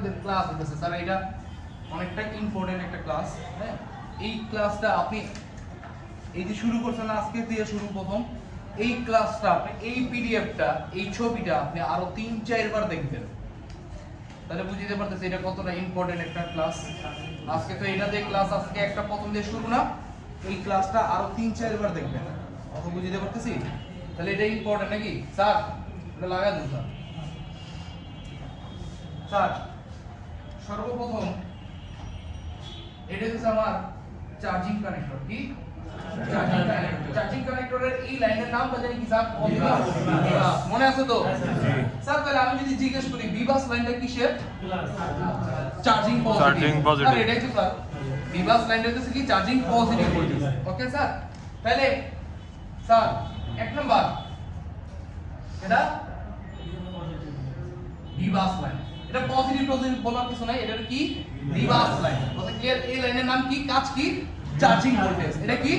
আপনাদের ক্লাস হইতেছে স্যার, এটা অনেকটা ইম্পর্টেন্ট একটা ক্লাস। হ্যাঁ, এই ক্লাসটা আপনি এই যে শুরু করছেন আজকে দিয়ে শুরু প্রথম, এই ক্লাসটা আপনি এই পিডিএফটা এই ছবিটা আপনি আরো 3-4 বার দেখবেন, তাহলে বুঝতে পারতেছেন এটা কতটা ইম্পর্টেন্ট একটা ক্লাস। আজকে তো এটা দিয়ে ক্লাস আজকে একটা প্রথম দিয়ে শুরু না, এই ক্লাসটা আরো 3-4 বার দেখবেন, অত বুঝতে পারতেছি। তাহলে এটা ইম্পর্টেন্ট নাকি স্যার? এটা লাগা দিন স্যার। স্যার সর্বপ্রথম এটা হচ্ছে আমার চার্জিং কানেক্টর। কি চার্জিং কানেক্টরের এই লাইনের নামটা জানি কি স্যার? বিবাস। মনে আছে তো স্যার? তাহলে আমি যদি জিজ্ঞেস করি বিবাস লাইনটা কিসের? Charging positive. আর এটাই তো স্যার বিবাস লাইনটা হচ্ছে কি? Charging positive voltage. Okay sir, তাহলে স্যার এক নাম্বার এটা বিবাস লাইন, এটা পজিটিভ বলার কিছু নাই, এটা কি? বিবাস লাইন। কথা ক্লিয়ার? এই লাইনের নাম কি? কাজ কি? Charging voltage. এটা কি?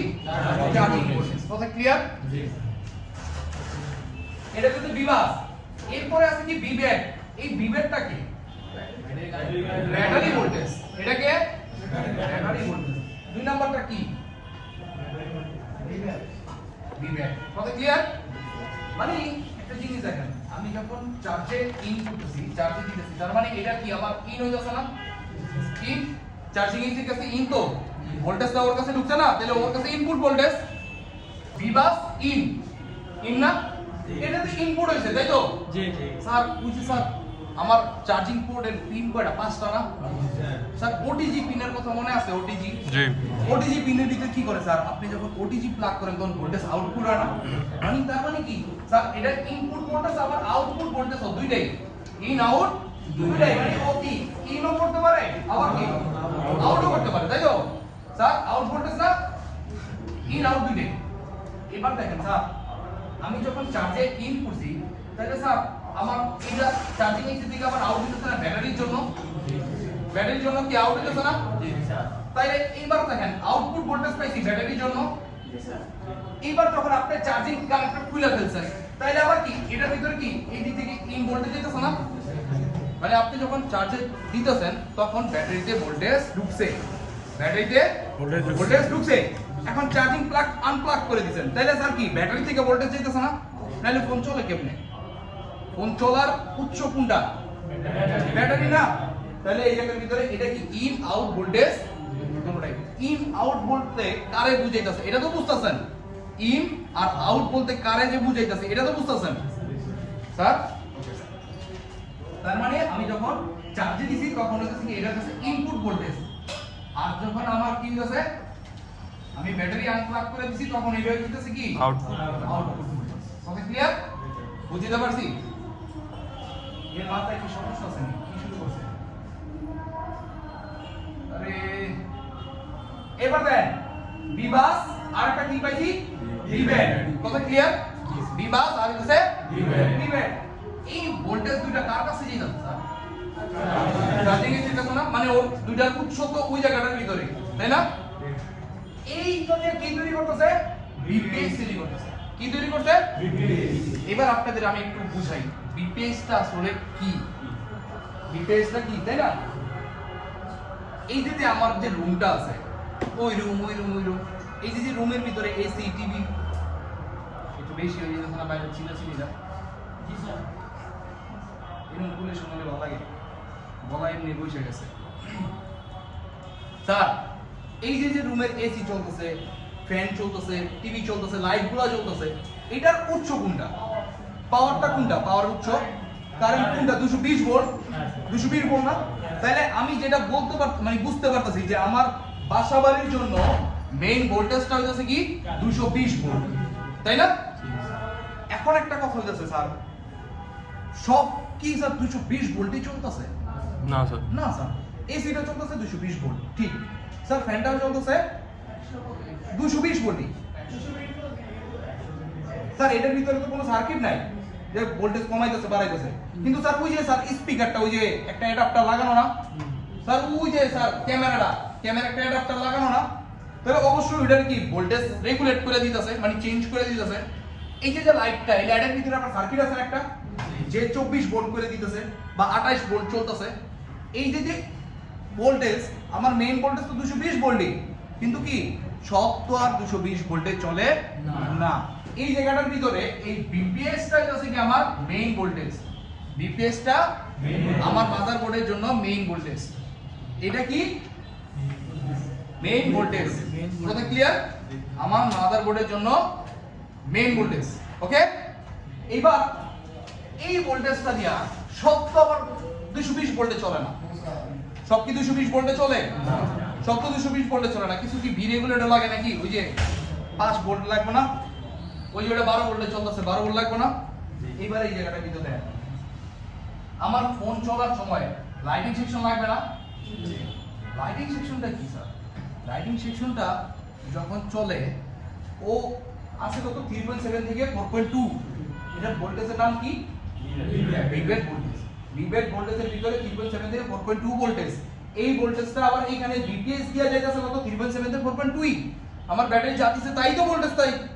Charging voltage. কথা ক্লিয়ার? জি। এটা কিন্তু বিবাস। এরপরে আছে কি? বিভেদ। এই বিভেদটা কি? Battery voltage. এটা কি? Battery voltage. দুই নাম্বারটা কি? বিভেদ। কথা ক্লিয়ার? মানে একটা জিনিস দেখেন, আমি যখন চার্জে ইন করতেছি, চার্জে দিতেছি, তার মানে এটা কি আমার ইন হয়ে যাচ্ছে না? ইন চার্জিং ইন থেকে ইন, তো ভোল্টেজটা ওর কাছে ঢুকছে না, তাহলে ওর কাছে ইনপুট ভোল্টেজ বিবাস ইন ইন না, এটাতে ইনপুট হইছে, তাই তো? জি জি স্যার বুঝছি স্যার। আমার চার্জিং পোর্টের পিন কয়টা? 5টা না স্যার? ওটিজি পিনের কথা মনে আছে? ওটিজি, জি। ওটিজি পিনের ভিতরে কি করে স্যার? আপনি যখন ওটিজি প্লাগ করেন তখন ভোল্টেজ আউটপুট হয় না? মানে তার মানে কি স্যার? এটা ইনপুট ভোল্টেজ আবার আউটপুট ভোল্টেজ দুইটাই, ইন আউট দুইটাই। মানে ও কি ইনও করতে পারে আবার কি আউটও করতে পারে, তাই তো স্যার? আউট ভোল্টেজ না ইন আউট দুইটাই। এবার দেখেন স্যার, আমি যখন চার্জে ইন করছি, তাহলে স্যার আমার এটা চার্জিং এর দিকে আবার আউট হইতেছে না ব্যাটারির জন্য? ব্যাটারির জন্য কি আউট হইতেছে না? জি স্যার। তাইলে এইবার দেখেন আউটপুট ভোল্টেজ পাইছি ব্যাটারির জন্য। জি স্যার। এইবার যখন আপনি চার্জিং কানেক্টর খুলে ফেলছেন, তাইলে আবার কি এটার ভিতরে কি এই দিক থেকে ইন ভোল্টেজ দিতেছে না? মানে আপনি যখন চার্জে দিতেছেন তখন ব্যাটারিতে ভোল্টেজ ঢুকছে, ব্যাটারিতে ভোল্টেজ ঢুকছে। এখন চার্জিং প্লাগ আনপ্লাগ করে দিবেন, তাইলে স্যার কি ব্যাটারি থেকে ভোল্টেজ যাইতেছে না? নাহলে ফোন চলে কেমনে? ফোন চলার উৎস কোনটা? ব্যাটারি না? তাহলে এই জায়গার ভিতরে এটা কি ইন আউট ভোল্টেজ? কোনটাই ইন আউট বলতে কারে বুঝাইতাছে? এটা তো বুঝতাছেন। ইন আর আউট বলতে কারে যে বুঝাইতাছে এটা তো বুঝতাছেন স্যার? তার মানে আমি যখন চার্জে দিছি তখন হচ্ছে কি এটা হচ্ছে ইনপুট ভোল্টেজ, আর যখন আমার কি হচ্ছে আমি ব্যাটারি আনপ্লাগ করে দিছি তখন এটা হচ্ছে কি আউটপুট ভোল্টেজ। Okay clear? বুঝতে পারছি? এর মাথায় কি সমস্যা আছে নাকি? কি শুরু করছে? আরে এবার দেন বিবাস আর একটা কি পাইছি? বিভেদ। কথা ক্লিয়ার? বিবাস আর হচ্ছে বিভেদ। এই ভোল্টেজ দুইটা কার কাছে যাইতাছে স্যার? চার্জিং এর যেটা না, মানে ওর দুইটার উৎস তো ওই জায়গাটার ভিতরে, তাই না? এই জন্য কি তৈরি করতেছে? বিপিএস তৈরি করতেছে। কি তৈরি করতে? বিপিএস। এবার আপনাদের আমি একটু বুঝাই বিপিএসটা আসলে কি। বিপিএসটা কি, তাই না? এই যে আমার যে রুমটা আছে, ওই রুম এই যে রুমের ভিতরে এসি টিভি একটু বেশি হয়ে যাচ্ছে না? বাইরে ছিলাছিলি না? জি স্যার। এরকম খুলে শোনালে ভালো লাগে, গলা এমনি বসে গেছে স্যার। এই যে রুমের এসি চলতেছে, ফ্যান চলতেছে, টিভি চলতেছে, লাইটগুলো জ্বলতেছে, এটার উৎস কোনটা? পাওয়ারটা কোনটা? পাওয়ার উৎস কারেন্ট কোনটা? 220 ভোল্ট। 220 ভোল্ট না? তাহলে আমি যেটা বলতে মানে বুঝতে পারতেছি যে আমার বাসাবাড়ির জন্য মেইন ভোল্টেজটা হইতাছে কি 220 ভোল্ট, তাই না? এখন একটা কথা হইতাছে স্যার, সব কি স্যার 220 ভোল্টই চলতেছে? না স্যার। না স্যার, এসিটা চলতেছে 220 ভোল্ট, ঠিক স্যার। ফ্যানটাও চলতেছে 220 ভোল্টই স্যার। এটার ভিতরে তো কোনো সার্কিট নাই যে ভোল্টেজ কমাইতেছে বাড়াইতেছে। কিন্তু স্যার ওই যে স্যার স্পিকারটা, ওই যে একটা অ্যাডাপ্টার লাগানো না স্যার? ওই যে স্যার ক্যামেরা একটা অ্যাডাপ্টার লাগানো না? তাহলে অবশ্যই ওইটার কি ভোল্টেজ রেগুলেট করে দিতেছে, মানে চেঞ্জ করে দিতেছে। এই যে লাইটটা, এই লাইটের ভিতরে আপনার সার্কিট আছে একটা যে 24 ভোল্ট করে দিতেছে বা 28 ভোল্ট চলতেছে, এই যে ভোল্টেজ, আমার মেইন ভোল্টেজ তো 220 ভোল্টই, কিন্তু কি সব তো আর 220 ভোল্টে চলে না। এই জায়গাটার ভিতরে এই বিপিএসটা হচ্ছে কি আমার মেইন ভোল্টেজ, বিপিএসটা আমার মাদারবোর্ডের জন্য মেইন ভোল্টেজ। এটা কি মেইন ভোল্টেজ, কথা ক্লিয়ার? আমার মাদারবোর্ডের জন্য মেইন ভোল্টেজ। ওকে, এবার এই ভোল্টেজটা দিয়া সব তো আবার 220 ভোল্টে চলে না। সব কি 220 ভোল্টে চলে? সব তো 220 ভোল্টে চলে না। কিছু কি ভি রেগুলেটর লাগে নাকি? ওই যে 5 ভোল্ট লাগবে না, ওই যে ওটা 12 ভোল্টে চলতেছে, 12 ভোল্ট লাগবে না। এইবার এই জায়গাটা ভিতরে দেন, আমার ফোন চলার সময় লাইটিং সেকশন লাগবে না? লাইটিং সেকশনটা কি স্যার? লাইটিং সেকশনটা যখন চলে ও আসে কত 3.7 থেকে 4.2, এটা ভোল্টেজের নাম কি? বিবেট ভোল্টেজ। বিবেট ভোল্টেজের ভিতরে 3.7 থেকে 4.2 ভোল্টেজ। এই ভোল্টেজটা আবার এখানে বিপিএস দিয়া যাইতাছে কত 3.7 থেকে 4.2। আমার ব্যাটারি যা দিছে তাই তো ভোল্টেজ,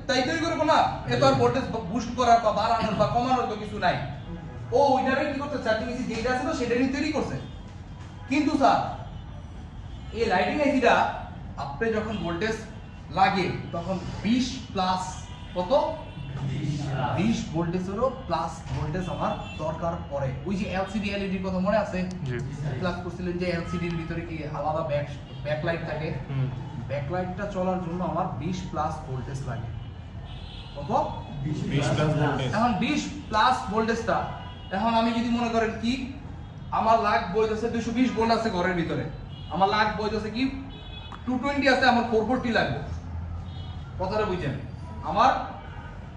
তাই তৈরি করব না। এত আর ভোল্টেজ বুস্ট করার বা বাড়ানোর বা কমানোর তো কিছু নাই। ও ওইটারে কি করতে চার্জিং এসি যেটা আছে তো সেটাই তৈরি করছে। কিন্তু স্যার এই লাইটিং এসিটা আপনি যখন ভোল্টেজ লাগে তখন 20 প্লাস কত 20 ভোল্টেজেরও প্লাস ভোল্টেজ আমার দরকার পড়ে। ওই যে এলসিডি এলইডির কথা মনে আছে? ক্লাস করছিলেন যে এলসিডির ভিতরে কি আলাদা ব্যাকলাইট থাকে, ব্যাকলাইটটা চলার জন্য আমার 20 প্লাস ভোল্টেজ লাগে। কত? 20 প্লাস ভোল্টেজ। এখন 20 প্লাস ভোল্টেজটা এখন আমি যদি মনে করেন কি আমার লাগ বইতেছে 220 ভোল্ট আছে ঘরের ভিতরে, আমার লাগ বইতেছে কি 220 আছে, আমার 440 লাগবে। কথাটা বুঝছেন? আমার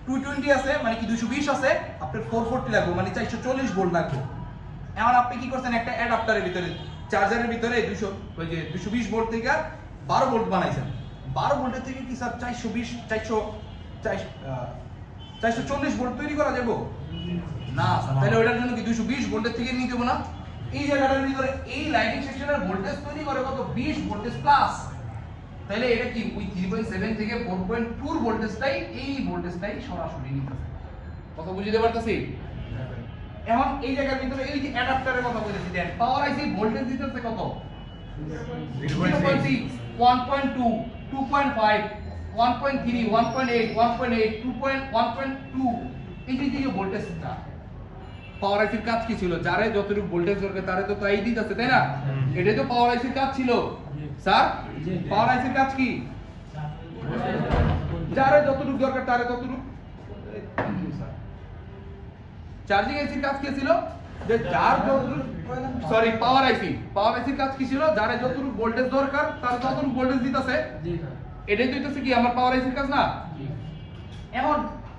220 আছে মানে কি 220 আছে, আপনার 440 লাগবে মানে 440 ভোল্ট লাগবে। এখন আপনি কি করছেন, একটা অ্যাডাপ্টারের ভিতরে চার্জারের ভিতরে 200 ওই যে 220 ভোল্ট থেকে 12 ভোল্ট বানাইছেন। 12 ভোল্টের থেকে কি স্যার 440 ভোল্ট তৈরি করা যাবে না স্যার? তাহলে ওটার জন্য কি 220 ভোল্টের থেকে নিতে হবে না? এই জায়গাটার ভিতরে এই লাইটিং সেকশনের ভোল্টেজ তৈরি করে কত 20 ভোল্টেজ প্লাস। তাহলে এটা কি ওই 3.7 থেকে 4.2 ভোল্টেজটাই এই ভোল্টেজটাই সরাসরি নিতেছে। কথা বুঝতে পারতেছি? এখন এই জায়গার ভিতরে এই যে অ্যাডাপ্টারের কথা বলেছি, দেন পাওয়ার আইসি ভোল্টেজ দিতেছে কত 0.6 1.2 2.5 1.3 1.8 1.8 2.1.2 এই যে ভোল্টেজটা পাওয়ার আইসির কাজ কি ছিল? যারে যতটুকু ভোল্টেজ দরকার তারে তো তাই দিতেছে, তাই না? এটাই তো পাওয়ার আইসির কাজ ছিল স্যার। পাওয়ার আইসির কাজ কি? যারে যতটুকু দরকার তারে ততটুকু। চার্জিং আইসির কাজ কি ছিল? যে যার যতটুকু সরি পাওয়ার আইসির কাজ কি ছিল? যারে যতটুকু ভোল্টেজ দরকার তার ততটুকু ভোল্টেজ দিতেছে। জি স্যার, এটাই তো হইতেছে কি আমার পাওয়ার আইসির কাজ না? জি। এখন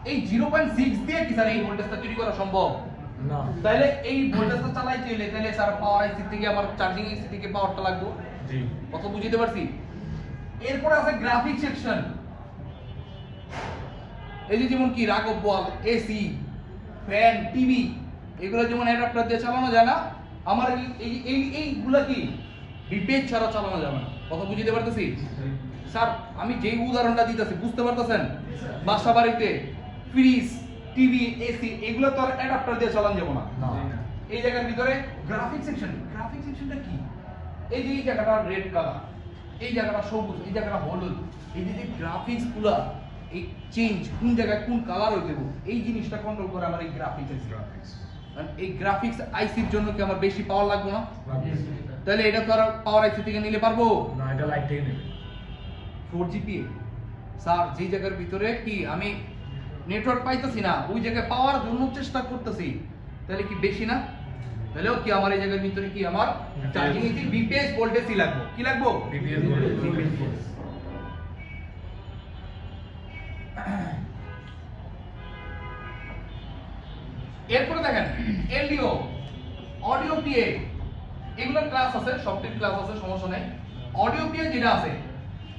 এই 0.6 দিয়ে কি স্যার এই ভোল্টেজটা তৈরি করা সম্ভব না? তাহলে এই ভোল্টেজটা চালাইতে হলে তাহলে স্যার পাওয়ার আইসি থেকে আমার চার্জিং আইসি থেকে পাওয়ারটা লাগবে। জি, কত বুঝতে পারছি? এরপর আছে গ্রাফিক সেকশন। এই যে যেমন কি রাগব বল, এসি, ফ্যান, টিভি এগুলো যেমন অ্যাডাপ্টার দিয়ে চালানো যায় না, আমার এইগুলা কি বিপেজ ছাড়া চালানো যাবে না। কত বুঝতে পারতেছি স্যার? আমি যেই উদাহরণটা দিতেছি বুঝতে পারতেছেন? বাসা বাড়িতে ফ্রিজ, টিভি, এসি এগুলো তো আর অ্যাডাপ্টার দিয়ে চালানো যাবে না। এই জায়গার ভিতরে গ্রাফিক সেকশন। গ্রাফিক সেকশনটা কি? এই যে এই জায়গাটা রেড কালার, এই জায়গাটা সবুজ, এই জায়গাটা হলুদ, এই যে গ্রাফিক্স গুলা এই চেঞ্জ কোন জায়গায় কোন কালার হইতে হবে এই জিনিসটা কন্ট্রোল করে আমার এই গ্রাফিক্স। এই গ্রাফিক্স আইসির জন্য কি আমার বেশি পাওয়ার লাগবে না? তাহলে এটা তো আর পাওয়ার আইসি থেকে নিলে পারবো না, এটা লাইট থেকে নেবে। 4GPA স্যার যে জায়গার ভিতরে কি আমি নেটওয়ার্ক পাইতেছি না ওই জায়গায় পাওয়ার জন্য চেষ্টা করতেছি, তাহলে কি বেশি না? তাহলেও কি আমার এই জায়গার ভিতরে কি আমার চার্জিং এসি বিপিএস ভোল্টেজই লাগবে। কি লাগবে? BPS voltage. এরপরে দেখেন এলডিও, অডিও পিএ, এগুলোর ক্লাস আছে, সবটির ক্লাস আছে, সমস্যা নাই। অডিও পিএ যেটা আছে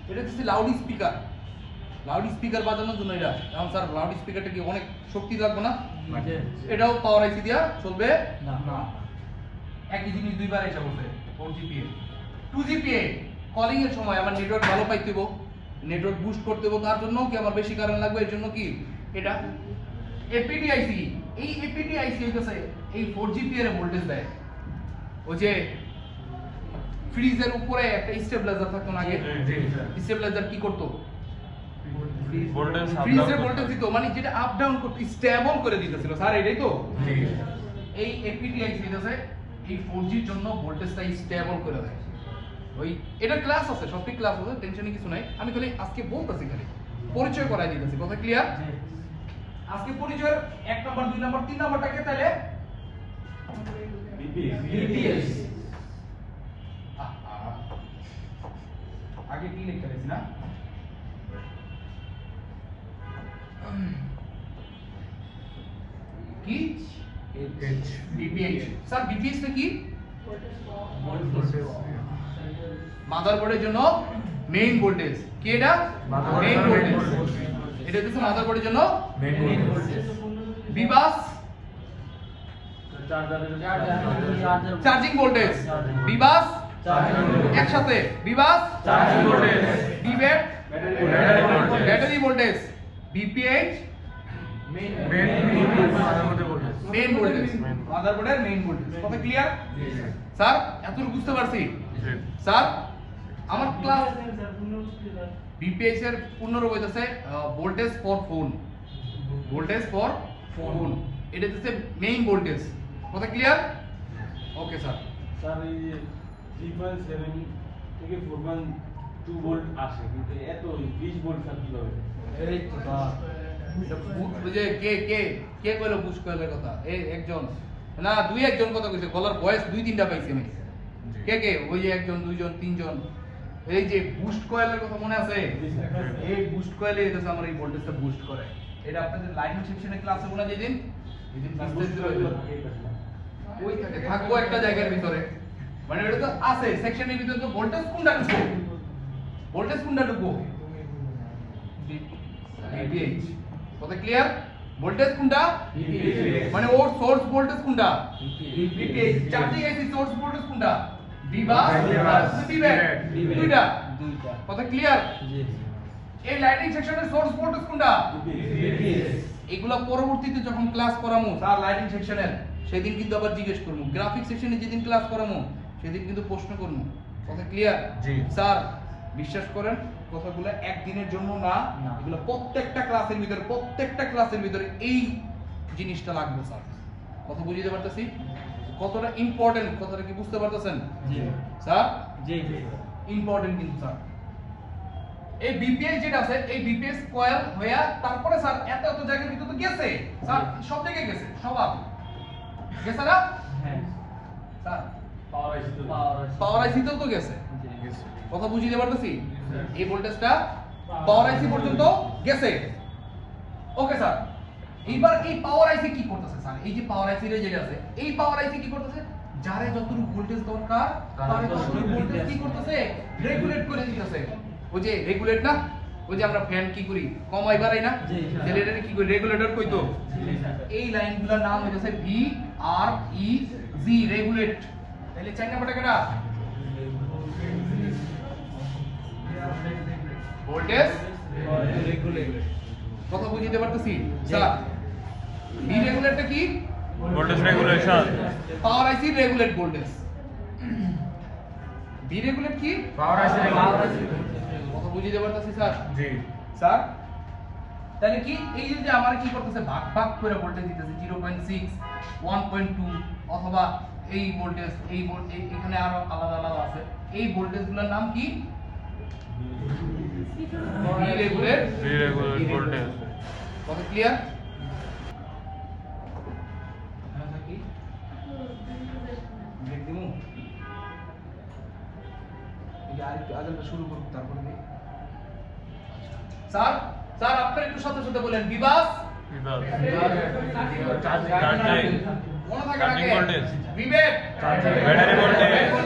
এটা হচ্ছে লাউড স্পিকার। লাউড স্পিকার বাজানোর জন্য এটা। এখন স্যার লাউড স্পিকারটা কি অনেক শক্তি লাগবে না? এটাও পাওয়ার আইসি দিয়া চলবে না। একই জিনিস দুইবার এসে বলছে। 4GPA 2GPA কলিং এর সময় আমার নেটওয়ার্ক ভালো পাইতে হবে, নেটওয়ার্ক বুস্ট করতে হবে, তার জন্য কি আমার বেশি কারেন্ট লাগবে, এর জন্য কি এটা এপিডি আইসি। এই এপিডি আইসি হইতেছে এই 4GPA এর ভোল্টেজ দেয়। ওই যে ফ্রিজের উপরে একটা স্টেবিলাইজার থাকতো না আগে, স্টেবিলাইজার কি করতো? ফ্রিজের ভোল্টেজ দিত, মানে যেটা আপ ডাউন করতে স্টেবল করে দিতেছিল স্যার, এটাই তো এই এপিটিআই দিতেছে এই 4G এর জন্য ভোল্টেজটা স্টেবল করে দেয়। ওই এটা ক্লাস আছে, সবটি ক্লাস আছে, টেনশনে কিছু নাই। আমি খালি আজকে বলতেছি, খালি পরিচয় করাই দিতেছি, কথা ক্লিয়ার? আজকে পরিচয়ের 1 নাম্বার 2 নাম্বার 3 নাম্বারটাকে তাহলে বিপিএস আগে কি লিখতে পারছি না? কি বিপিএইচ স্যার, বিপিএইচ টা কি? মাদারবোর্ডের জন্য মেইন ভোল্টেজ। কি এটা? Main voltage. এটা হচ্ছে মাদারবোর্ডের জন্য main voltage. VBUS charging voltage. VBUS একসাথে, VBUS charging voltage. VBAT battery voltage. VPH main voltage, মাদারবোর্ডের মেইন ভোল্টেজ। কথা ক্লিয়ার স্যার? এতটুকু বুঝতে পারছি স্যার? আমার ক্লাস বিপিএইচ এর পূর্ণরূপ হইতাছে voltage for phone, voltage for phone, এটা হচ্ছে মেইন ভোল্টেজ। কথা ক্লিয়ার? ওকে স্যার। স্যার এই 3.7 থেকে 4.2 ভোল্ট আসে, কিন্তু এত 20 ভোল্ট স্যার কিভাবে? এই তো বুঝে কে কে কে কইলো বুস্ট কয়েলের কথা? এই একজন না দুই একজন কথা কইছে, গলার ভয়েস 2-3টা পাইছি আমি। কে কে? ওই যে একজন, দুইজন, তিনজন। এই যে বুস্ট কয়েলের কথা মনে আছে? এই বুস্ট কয়েলে এটা আমার এই ভোল্টেজটা বুস্ট করে। এটা আপনাদের লাইন সেকশনে ক্লাসে বলা যেদিন এদিন ওই থাকে থাকবো একটা জায়গার ভিতরে, মানে এটা তো আছে সেকশনের ভিতরে, তো ভোল্টেজ কোনটা ঢুকবো? ভোল্টেজ কোনটা ঢুকবো? ভিপিএইচ। কথা ক্লিয়ার? ভোল্টেজ কোনটা? ভিপিএইচ। মানে ওর সোর্স ভোল্টেজ কোনটা? ভিপিএইচ। চার্জিং আইসি সোর্স ভোল্টেজ কোনটা? বিবাস বিবেট দুইটা। কথা ক্লিয়ার? জি। এই লাইটিং সেকশনের সোর্স ভোল্টেজ কোনটা? ভিপিএইচ। এগুলা পরবর্তীতে যখন ক্লাস করামু স্যার লাইটিং সেকশনের, সেদিন কিন্তু আবার জিজ্ঞেস করমু। গ্রাফিক সেকশনে যেদিন ক্লাস করামু সেদিন কিন্তু প্রশ্ন করমু। কথা ক্লিয়ার? জি স্যার। বিশ্বাস করেন কথাগুলো একদিনের জন্য না, এগুলো প্রত্যেকটা ক্লাসের ভিতরে এই জিনিসটা লাগবে স্যার। কথা বুঝিতে পারতেছি কতটা ইম্পর্টেন্ট, কথাটা কি বুঝতে পারতেছেন? জি স্যার। জি জি ইম্পর্টেন্ট কিন্তু স্যার। এই বিপিএস যেটা আছে, এই বিপিএস কয়েল হইয়া তারপরে স্যার এত এত জায়গার ভিতরে তো গেছে স্যার, সব জায়গায় গেছে, সব গেছে না? হ্যাঁ স্যার। পাওয়ার আইসি তো গেছে। কথা বুঝিতে পারতেছি? এই ভোল্টেজটা পাওয়ার আইসি পর্যন্ত গেছে। Okay sir. এইবার এই পাওয়ার আইসি কি করতেছে স্যার? এই যে পাওয়ার আইসি যেটা আছে, এই পাওয়ার আইসি কি করতেছে? যারে যতটুকু ভোল্টেজ দরকার তারে ততটুকু ভোল্টেজ কি করতেছে? রেগুলেট করে দিতেছে। ওই যে রেগুলেট না, ওই যে আমরা ফ্যান কি করি, কমাই বাড়াই না, জেনারেটর কি করি, রেগুলেটর কই তো। এই লাইনগুলোর নাম হইতাছে ভি আর ই জি, রেগুলেট। তাহলে চাই না বড় কেডা? Voltage regulate. কথা বুঝিতে পারতেছি স্যার? ভি রেগুলেটটা কি? Voltage regulation. Power IC regulate voltage. V regulate কি? Power IC regulate. কথা বুঝিতে পারতেছি স্যার? জি স্যার। তাহলে কি এই যে আমার কি করতেছে, ভাগ ভাগ করে ভোল্টেজ দিতেছে 0.6 1.2, অথবা এই ভোল্টেজ এই এখানে আরো আলাদা আলাদা আছে। এই ভোল্টেজগুলোর নাম কি? V regulate voltage. কথা ক্লিয়ার? শুরু করুন তারপরে স্যার। স্যার আপনারা একটু সাথে সাথে বলেন VBUS charging voltage, VBAT battery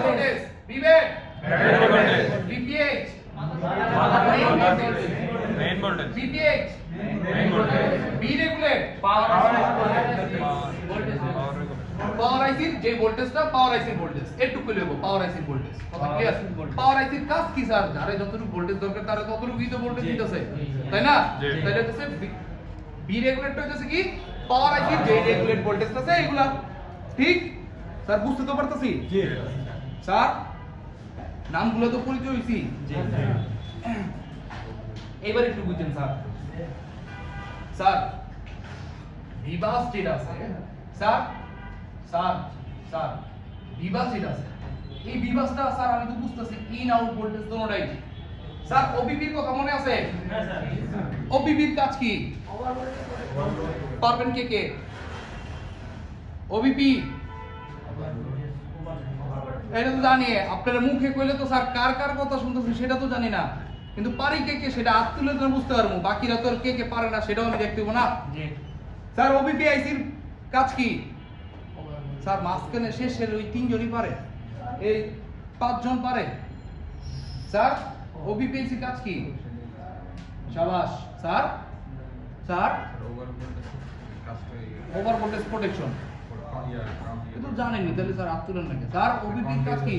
voltage, VBAT battery voltage, VPH main voltage, VPH main voltage, V regulate power আইসির যে ভোল্টেজটা পাওয়ার আইসির ভোল্টেজ একটু লইব, পাওয়ার আইসির ভোল্টেজ। কথা ক্লিয়ার? পাওয়ার আইসির কাজ কি স্যার? যারে যতটুকু ভোল্টেজ দরকার তারে ততটুকুই তো ভোল্টেজ দিতেছে, তাই না? তাহলে হচ্ছে বি রেগুলেটর হচ্ছে কি? পাওয়ার আইসির যে রেগুলেট ভোল্টেজ আছে এগুলা। ঠিক স্যার? বুঝতে তো পারতেছি? জি স্যার। নামগুলো তো পরিচয় হইছি এবার একটু বুঝছেন স্যার স্যার বিবাস যেটা আছে স্যার স্যার স্যার বিবাস যেটা আছে এই বিবাসটা স্যার আমি তো বুঝতেছি ইন আউট ভোল্টেজ দোনোটাই স্যার ওবিপির কথা মনে আছে ওবিপির কাজ কি পারবেন কে কে ওবিপি এটা তো জানি আপনার মুখে কইলে তো স্যার কার কার কথা শুনতেছেন সেটা তো জানি না কিন্তু পারি কে কে সেটা হাত তুলে তো বুঝতে পারবো বাকিরা তো আর কে কে পারে না সেটাও আমি দেখতে পাবো না স্যার ওবিপি আইসির কাজ কি স্যার মাঝখানে শেষের ওই তিনজনই পারে এই পাঁচজন পারে স্যার ওবিপি আইসির কাজ কি শাবাশ sir sir over voltage protection কিন্তু জানেননি তাহলে স্যার হাত তুলেন নাকি স্যার ওবিপির কাজ কি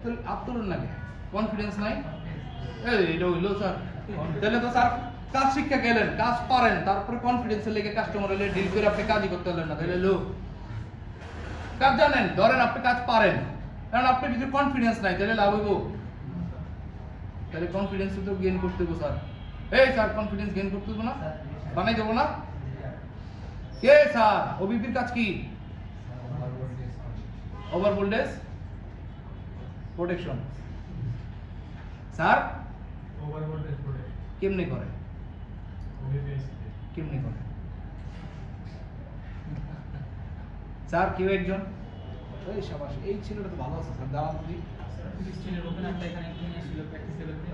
তাহলে হাত তুলেন নাকি কনফিডেন্স নাই এটা হইলো স্যার তাহলে তো স্যার কাজ শিক্ষা গেলেন কাজ পারেন তারপরে কনফিডেন্সের লেগে কাস্টমার এলে ডিল করে আপনি কাজই করতে পারলেন না তাহলে লো কাজ জানেন ধরেন আপনি কাজ পারেন কারণ আপনার ভিতরে কনফিডেন্স নাই তাহলে লাভ হইব তাহলে কনফিডেন্স তো গেইন করতে হবে স্যার এই স্যার কনফিডেন্স গেইন করতে হবে না বানাই দেবো না কে স্যার ওবিপির কাজ কি over voltage protection sir over voltage protection কেমনে করে ওবিপি কেমনে করে স্যার কেউ একজন এই শাবাশ এই ছেলেটা তো ভালো আছে স্যার দাঁড়ান বুঝি স্টিলের ওপেন আমরা এখানে একটু নিয়ে ছিল প্র্যাকটিস করতে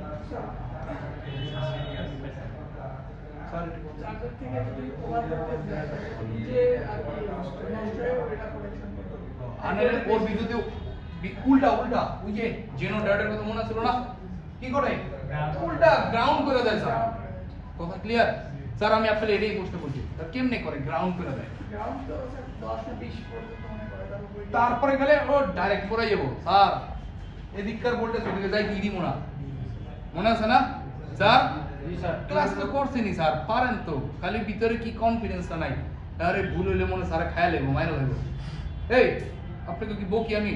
স্যার চার্জার থেকে যদি ওভার ভোল্টেজ দেয় যে আর কি নষ্ট হয়ে এটা প্রোটেকশন করতে আনের ওর বিদ্যুতে উল্টা উল্টা ওই যে জেনারেটরের কথা মনে ছিল না কি করে উল্টা গ্রাউন্ড করে দেয় স্যার কথা ক্লিয়ার স্যার আমি আপনাকে এটাই প্রশ্ন করছি স্যার কেমনে করে গ্রাউন্ড করে দেয় গ্রাউন্ড তো 10 থেকে 20 পর্যন্ত মনে করে তারপরে গেলে ও ডাইরেক্ট পড়ে যাবো স্যার এদিককার ভোল্টেজ ওদিকে যাই কি দিব না মনে আছে না স্যার ক্লাস তো করছেনই স্যার পারেন তো খালি ভিতরে কি কনফিডেন্সটা নাই আরে ভুল হইলে মনে স্যার খায় লেবো মাইরো হইব এই আপনাকে কি বকি আমি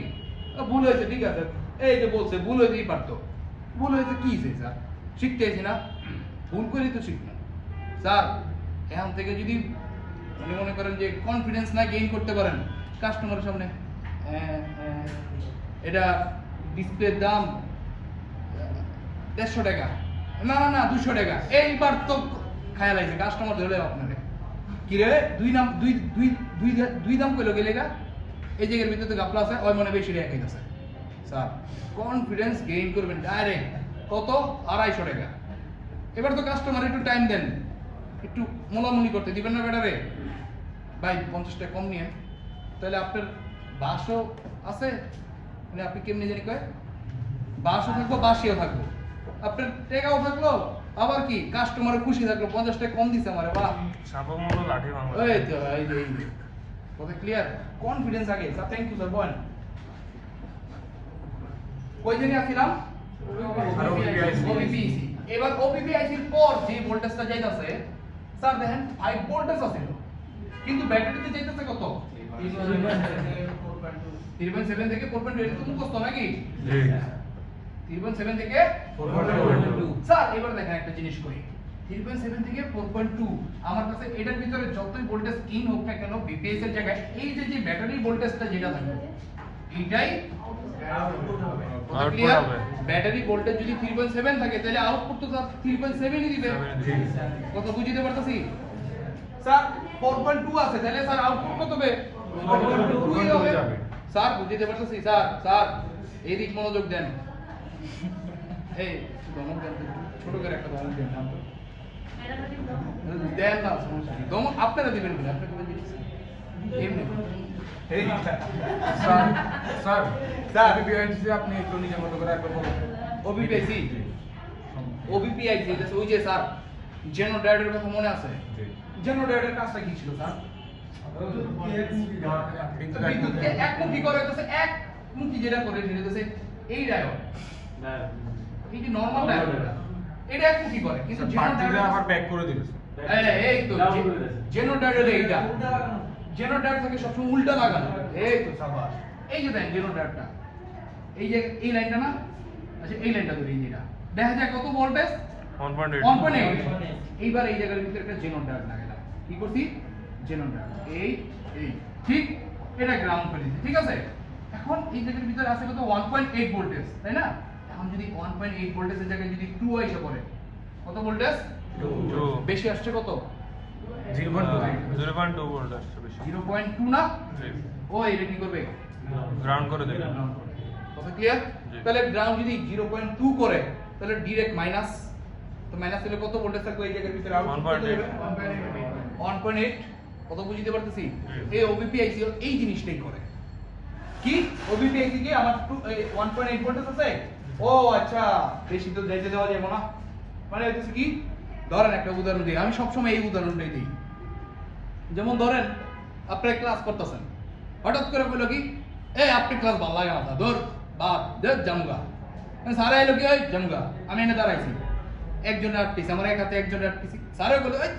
ভুল হয়েছে ঠিক আছে এই যে বলছে ভুল হইতেই পারতো ভুল হয়েছে কি স্যার শিখতে আছি না ভুল করেই তো শিখলাম স্যার এখন থেকে যদি মনে করেন যে কনফিডেন্স না গেইন করতে পারেন কাস্টমারের সামনে এটা ডিসপ্লের দাম 150 টাকা না না না 200 টাকা এইবার তো খায়াল আইছে কাস্টমার ধরে আপনারে কি রে দুই দাম কইলো গেলে গা এই জায়গার ভিতরে তো গাপলা আছে ওই মনে বেশি রেখে গেছে স্যার কনফিডেন্স গেইন করবেন ডাইরেক্ট কত 250 টাকা এবার তো কাস্টমার একটু টাইম দেন একটু মোলামুলি করতে দিবেন না বেটারে ভাই 50 টাকা কম নিয়ে তাহলে আপনার বাসও আছে মানে আপনি কেমনি জানি কয় বাসও থাকবো বাসিও থাকবো আপনার টাকাও থাকলো আবার কি কাস্টমার খুশি থাকলো 50 টাকা কম দিছে আমারে বাহ সাপমূল লাঠি ভাঙলো এই তো এই যে কথা ক্লিয়ার কনফিডেন্স আগে স্যার থ্যাংক ইউ স্যার বলেন কই জানি আসছিলাম ওবিপি এবার ওবিপি আইসির পর যে ভোল্টেজটা যাইতাছে স্যার দেখেন 5 ভোল্টেজ আছে কিন্তু ব্যাটারিতে যাইতাছে কত 3.7 থেকে 4.2 এটা তো মুখস্থ নাকি জি 3.7 থেকে 4.2 স্যার এবার দেখেন একটা জিনিস করি 3.7 থেকে 4.2 আমার কাছে এটার ভিতরে যতই ভোল্টেজ ইন হোক না কেন বিপিএস এর জায়গায় এই যে ব্যাটারি ভোল্টেজটা যেটা থাকবে এইটাই আউটপুট হবে ব্যাটারি ভোল্টেজ যদি 3.7 থাকে তাহলে আউটপুট তো 3.7 ই দিবে কত বুঝিতে পারতাছি স্যার 4.2 আছে তাহলে স্যার আউটপুট কত হবে 4.2 ই হবে স্যার বুঝিতে পারতাছি স্যার স্যার এই দিক মনোযোগ দেন এই দমক দেন ছোট করে একটা দমক দেন দেন না সমস্যা নেই দমক আপনারা দিবেন কিনা আপনারা দিবেন এমনি এই স্যার স্যার স্যার বিআইসি আপনি একটু নিজের মতো করে একবার বলুন ওবিপিআইসি ওবিপিআইসি এটা ওই যে স্যার জেনারেটরের কথা মনে আছে জেনারেটরের কাজটা কি ছিল স্যার বিদ্যুৎকে একমুখী করে হচ্ছে একমুখী যেটা করে সেটা হচ্ছে এই ডায়োড এই যে নরমাল ডায়োড এটা একমুখী করে কিন্তু বাড়তিটা আবার ব্যাক করে দিবে এই তো জেনারেটর এইটা জেনারেটর থেকে সবসময় উল্টা লাগানো এই তো সাবাস এই যে দেন জেনারেটরটা এই যে এই লাইনটা না, আচ্ছা এই লাইনটা ধরে এই যেটা দেখা যায় কত ভোল্টেজ 1.8 1.8। এইবার এই জায়গার ভিতরে একটা জেনন ডায়োড লাগাইলাম, কি করছি জেনন ডায়োড, এই ঠিক এটা গ্রাউন্ড করে দিয়েছি, ঠিক আছে। এখন এই জায়গার ভিতরে আছে কত 1.8 ভোল্টেজ, তাই না? এখন যদি 1.8 ভোল্টেজের জায়গায় যদি 2 এসে পড়ে, কত ভোল্টেজ 2 বেশি আসছে, কত 0.2 ভোল্ট আসছে বেশি 0.2 না, ও এটা কি করবে গ্রাউন্ড করে দেবে কথা ক্লিয়ার? জি। তাহলে গ্রাউন্ড যদি 0.2 করে তাহলে ডাইরেক্ট মাইনাস, তো মাইনাস হলে কত ভোল্টেজ থাকবে এই জায়গার ভিতরে? 1.8 কত বুঝতে পারতেছি? এই ওবিপি আইসি এই জিনিসটাই করে কি, ওবিপি আইসি কি আমার 1.8 ভোল্টেজ আছে, ও আচ্ছা বেশি তো যাইতে দেওয়া যাবে না, মানে হচ্ছে কি, ধরেন একটা উদাহরণ দিই, আমি সবসময় এই উদাহরণটাই দিই। যেমন ধরেন আপনারা ক্লাস করতেছেন, হঠাৎ করে বললো কি এই আপনি ক্লাস ভালো লাগে না ধর বাদ দে জামগা, সারা এলো কি ওই জামগা, আমি এনে দাঁড়াইছি একজনের আটকেছি, আমার এক হাতে একজনের আটকেছি, সারা বললো এই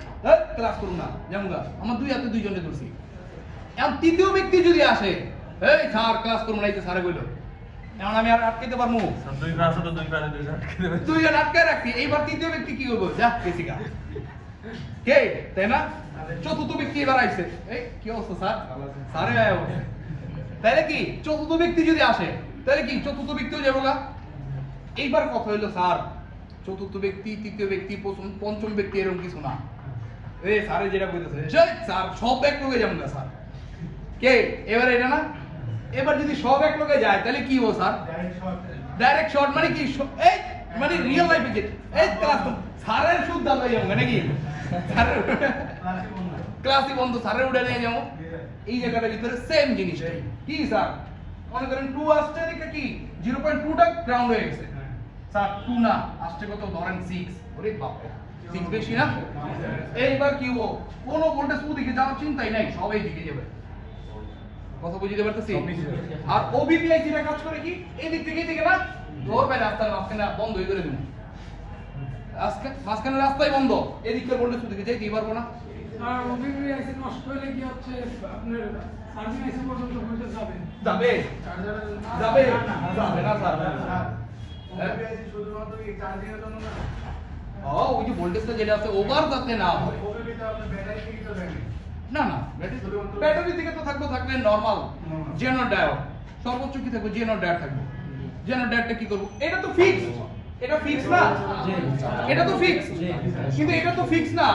ক্লাস করুন না জামগা, আমার দুই হাতে দুইজনে ধরছি। এখন তৃতীয় ব্যক্তি যদি আসে এই স্যার ক্লাস করুন না, এই যে সারা বললো, এখন আমি আর আটকাইতে পারবো? দুই ক্লাসে তো দুই ক্লাসে দুইজন আটকে দেবে দুইজন আটকায় রাখছি, এইবার তৃতীয় ব্যক্তি কি করবো, যা গেছি গা কে, তাই না? চতুর্থ ব্যক্তি এবার আইছে, এই কি অবস্থা স্যার, স্যারে আয় বসে, তাহলে কি চতুর্থ ব্যক্তি যদি আসে তাহলে কি চতুর্থ ব্যক্তিও যাবো গা। এইবার কথা হইলো স্যার চতুর্থ ব্যক্তি, তৃতীয় ব্যক্তি, পঞ্চম ব্যক্তি এরকম কিছু না, এই স্যারে যেটা বলতেছে স্যার সব এক লোকে যাবো না স্যার, কে এবার এটা না, এবার যদি সব এক লোকে যায় তাহলে কি হবো স্যার, ডাইরেক্ট শর্ট, মানে কি এই মানে রিয়েল লাইফে যে এই ক্লাস স্যারের শুদ্ধ আলো যাবো নাকি, স্যারের ক্লাসই বন্ধ, স্যারের উঠে নিয়ে যাবো, এই জায়গাটার ভিতরে সেম জিনিসটাই কি স্যার, মনে করেন 2 আসছে দেখে কি 0.2 টা গ্রাউন্ড হয়ে গেছে, স্যার 2 না আসছে কত ধরেন 6, ওরে বাপ রে 6 বেশি না, এইবার কি হবো, কোনো ভোল্টেজ ওদিকে যাওয়ার চিন্তাই নাই, সব এই দিকে যাবে, কথা বুঝতে পারতেছি। আর ওবিপিআই যেটা কাজ করে কি এই দিক থেকে এদিকে না, তোর ভাই রাস্তার মাঝখানে বন্ধ হয়ে করে দিন, আজকে মাঝখানে রাস্তাই বন্ধ, এদিক থেকে ভোল্টেজ ওদিকে যাইতেই পারবো না। আর ওবিপি আইসি নষ্ট হলে কি হচ্ছে আপনার সার্ভিস আইসি পর্যন্ত ভোল্টেজ যাবে যাবে চার্জার যাবে যাবে না স্যার, ওবিপি শুধুমাত্র কি চার্জিং এর জন্য না, ওই যে ভোল্টেজটা যেটা আছে ওভার যাতে না হয়, ওবিপি তো আপনার ব্যাটারি থেকে তো থাকে না না ব্যাটারি দিকে তো থাকবে নরমাল জেনার ডায়োড, সর্বোচ্চ কি থাকবে জেনার ডায়োড থাকবে, জেনার ডায়োডটা কি করব, এটা তো ফিক্স, এটা ফিক্স না, এটা তো ফিক্স, কিন্তু এটা তো ফিক্স না,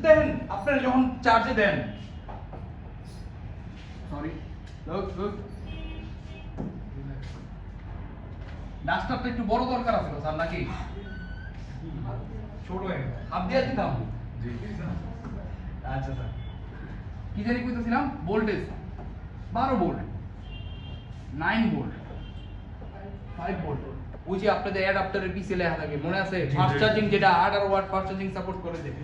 দেখেন আপনারা যখন চার্জে দেন, সরি লুক ডাস্টারটা একটু বড় দরকার আছে স্যার নাকি ছোট হয়ে গেছে, হাত দিয়ে দিতাম আচ্ছা স্যার কি জানি কইতেছিলাম, ভোল্টেজ 12 ভোল্ট, 9 ভোল্ট, 5 ভোল্ট, ওই যে আপনাদের অ্যাডাপ্টারের পিছে লেখা থাকে মনে আছে, ফাস্ট চার্জিং যেটা 18 ওয়াট ফাস্ট চার্জিং সাপোর্ট করে দেয়,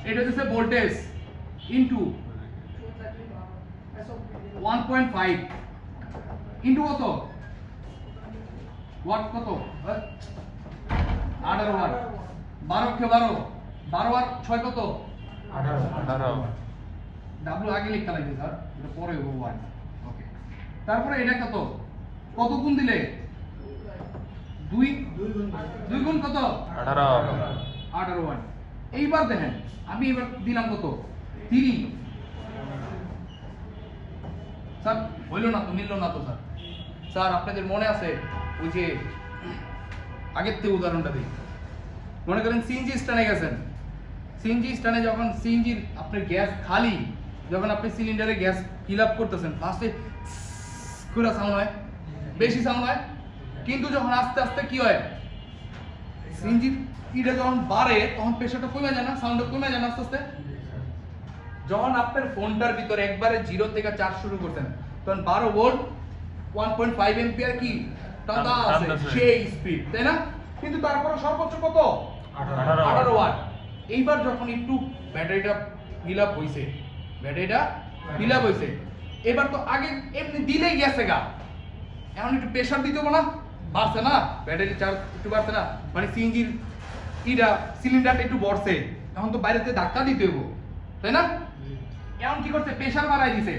এটা হচ্ছে ভোল্টেজ ইনটু 1.5 ইনটু কত ওয়াট, কত 18 ওয়াট, 12 কে 12 আর 6 কত 18 ডাব্লিউ আগে লিখতে লাগবে স্যার, এটা পরে হবে ওয়াট, ওকে। তারপরে এটা কত গুণ দিলে 2 গুণ কত 18 ওয়াট। এইবার দেখেন আমি এবার দিলাম কত 3, স্যার হইলো না তো, মিললো না তো স্যার, স্যার আপনাদের মনে আছে ওই যে আগের থেকে উদাহরণটা দিই, মনে করেন সিএনজি স্ট্যান্ডে গেছেন, সিএনজি স্ট্যান্ডে যখন সিএনজির আপনার গ্যাস খালি, যখন আপনি সিলিন্ডারে গ্যাস ফিল আপ করতেছেন ফার্স্টে করে সাউন্ড হয়, বেশি সাউন্ড হয়, কিন্তু যখন আস্তে আস্তে কি হয় সিএনজি এটা যখন বাড়ে তখন প্রেসারটা কমে যায় না, সাউন্ডটা কমে যায় না আস্তে আস্তে। যখন আপনার ফোনটার ভিতরে একবারে 0 থেকে 4 শুরু করতেন তখন 12 ভোল্ট 1.5 এম্পিয়ার কি টানা আছে সেই স্পিড, তাই না? কিন্তু তারপরে সর্বোচ্চ কত 18 ওয়াট। এইবার যখন একটু ব্যাটারিটা ফিল আপ হইছে, এবার তো আগে এমনি দিলেই গেছে গা, এখন একটু প্রেসার দিতে হবে না, বাড়ছে না ব্যাটারি চার্জ একটু বাড়ছে না, মানে সিএনজির সিলিন্ডারটা একটু বড়ছে, এখন তো বাইরেতে ধাক্কা দিতে হবে, তাই না? এখন কি করছে প্রেসার বাড়াই দিছে,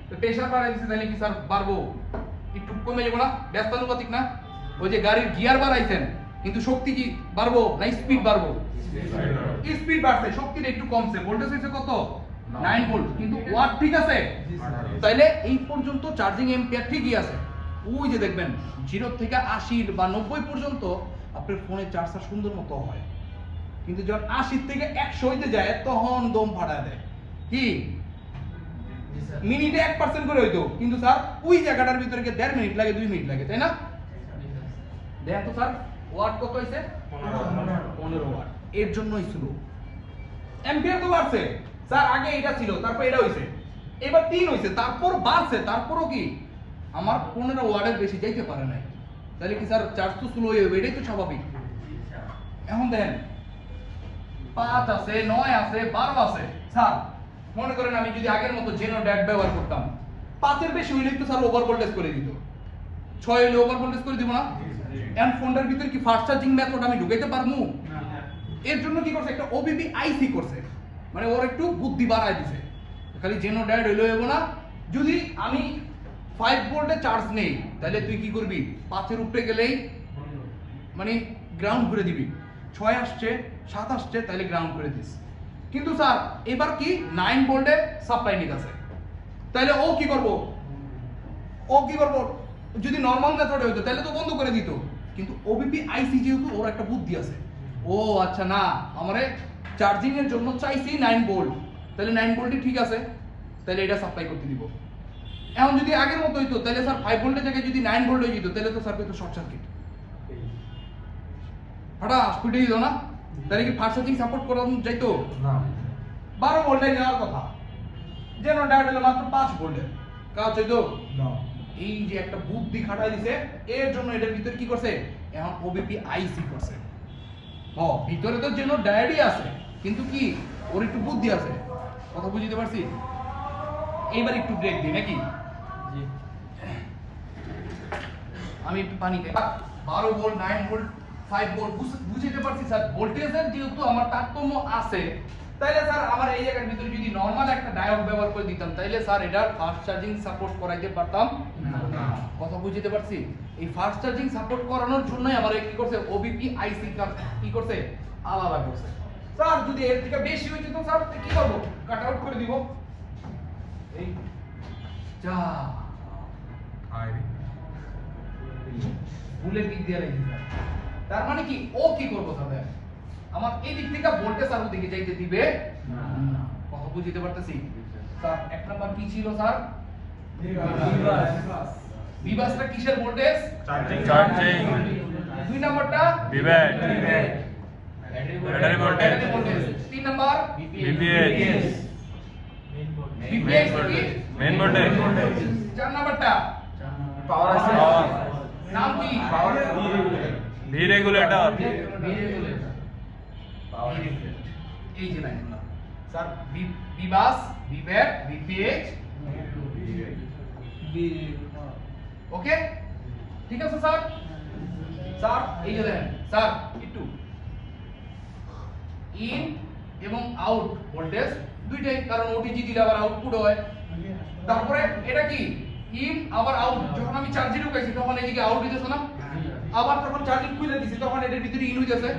তো প্রেসার বাড়াই দিছে তাহলে কি স্যার বাড়বো, একটু কমে যাবো না? ব্যস্তানুপাতিক না? ওই যে গাড়ির গিয়ার বাড়াইছেন কিন্তু শক্তি কি বাড়বো না স্পিড বাড়বো? স্পিড বাড়ছে, শক্তিটা একটু কমছে। ভোল্টেজ হচ্ছে কত? 9 ভোল্ট, কিন্তু ওয়াট ঠিক আছে। তাইলে এই পর্যন্ত চার্জিং এম্পিয়ার ঠিকই আছে। ওই যে দেখবেন 0 থেকে 80 বা 90 পর্যন্ত আপনার ফোনের চার্জার সুন্দর মতো হয়, কিন্তু যখন 80 থেকে 100 হইতে যায় তখন দম ফাটায় দেয়। কি মিনিটে 1% করে হইতো, কিন্তু স্যার ওই জায়গাটার ভিতরে 1.5 মিনিট লাগে, 2 মিনিট লাগে, তাই না? দেখেন তো স্যার ওয়াট কত হইছে? 15 ওয়াট। এর জন্যই স্লো। এম্পিয়ার তো বাড়ছে স্যার, আগে এটা ছিল, তারপর এটা হইছে, এবার 3 হইছে, তারপর বাড়ছে, তারপরও কি আমার 15 ওয়াটের বেশি যাইতে পারে নাই। তাহলে কি স্যার চার্জ তো স্লো হয়ে যাবে, এটাই তো স্বাভাবিক। এখন দেখেন 5 আছে, 9 আছে, 12 আছে। স্যার মনে করেন আমি যদি আগের মতো জেনো ড্যাট ব্যবহার করতাম, 5 এর বেশি হইলে তো স্যার ওভার ভোল্টেজ করে দিত, 6 হইলে ওভার ভোল্টেজ করে দিব না? এন্ড ফোনটার ভিতরে কি ফাস্ট চার্জিং মেথড আমি ঢুকাইতে পারমু? এর জন্য কি করছে, একটা ওবিপি আইসি করছে, মানে ওর একটু বুদ্ধি বাড়ায় দিছে। খালি জেনো ড্যাট হইলো হবে না। যদি আমি 5 ভোল্টে চার্জ নেই, তাহলে তুই কি করবি, 5 এর উপরে গেলেই মানে গ্রাউন্ড করে দিবি। 6 আসছে, 7 আসছে, তাহলে গ্রাউন্ড করে দিস। কিন্তু স্যার এবার কি 9 ভোল্টে সাপ্লাই নিতেছে, তাহলে ও কি করব, যদি নরমাল মেথডে হইতো তাহলে তো বন্ধ করে দিত। কিন্তু ওবিপি আইসি যেহেতু, ওর একটা বুদ্ধি আছে। ও আচ্ছা, না আমারে চার্জিং এর জন্য চাইছি 9 ভোল্ট, তাহলে 9 ভোল্টই ঠিক আছে, তাহলে এটা সাপ্লাই করতে দিব। এখন যদি আগের মতো হইতো তাহলে স্যার 5 ভোল্টের জায়গায় যদি 9 ভোল্ট হয়ে যেত, তাহলে তো স্যার পেতো শর্ট সার্কিট, ফাটা স্পিডে দিত না। তাহলে কি ফাস্ট চার্জিং সাপোর্ট করা যাইতো না? 12 ভোল্টে নেওয়ার কথা, যেন ডায়োড হলো মাত্র 5 ভোল্টের, কাজ হইতো না। এই যে একটা বুদ্ধি খাটাই দিছে, এর জন্য এটার ভিতরে কি করছে, এখন ওবিপি আইসি করছে। ভিতরে তো যেন ডায়োডই আছে, কিন্তু কি ওর একটু বুদ্ধি আছে। কথা বুঝতে পারছি? এইবার একটু ব্রেক দিই নাকি? আমি একটু পানি খাই। 12 ভোল্ট, 9 ভোল্ট, 5 ভোল্ট বুঝতে পারছি স্যার। ভোল্টেজের যেহেতু আমার তারতম্য আছে, তাইলে স্যার আমার এই জায়গার ভিতরে যদি নরমাল একটা ডায়োড ব্যবহার করে দিতাম, তাইলে স্যার এটার ফাস্ট চার্জিং সাপোর্ট করাইতে পারতাম না। কথা বুঝতে পারছি? এই ফাস্ট চার্জিং সাপোর্ট করানোর জন্যই আমার কি করছে, ওবিপি আইসি কি করছে, আলাদা করছে। স্যার যদি এর থেকে বেশি হয়ে যেত স্যার কি করব, কাট আউট করে দিব। এই যা বুলেট দিক দিয়ে রাখি। তার মানে কি ও কি করবো তাহলে, আমার এই দিক থেকে ভোল্টেজ আর ওদিকে যাইতে দিবে না। কথা বুঝতে পারতেছি? স্যার এক নাম্বার কি ছিল স্যার? বিবাসটা কিসের ভোল্টেজ? চার্জিং। 2 নাম্বারটা VBAT battery voltage. 3 number VPH VPH কি মেইন ভোল্টেজ। 4 নাম্বারটা পাওয়ার নাম কি? V regulator. এই যে লাইনগুলো স্যার, বিবাস, বিভেট, বিপিএইচ, ওকে ঠিক আছে স্যার। স্যার এই যে দেখেন স্যার, একটু ইন এবং আউট ভোল্টেজ দুইটাই, কারণ ওটিজি দিলে আবার আউটপুট হয়। তারপরে এটা কি ইন আবার আউট, যখন আমি চার্জিং ঢুকাইছি তখন এদিকে আউট হইতেছে না, আবার যখন চার্জিং খুলে দিছি তখন এটার ভিতরে ইন হইতেছে।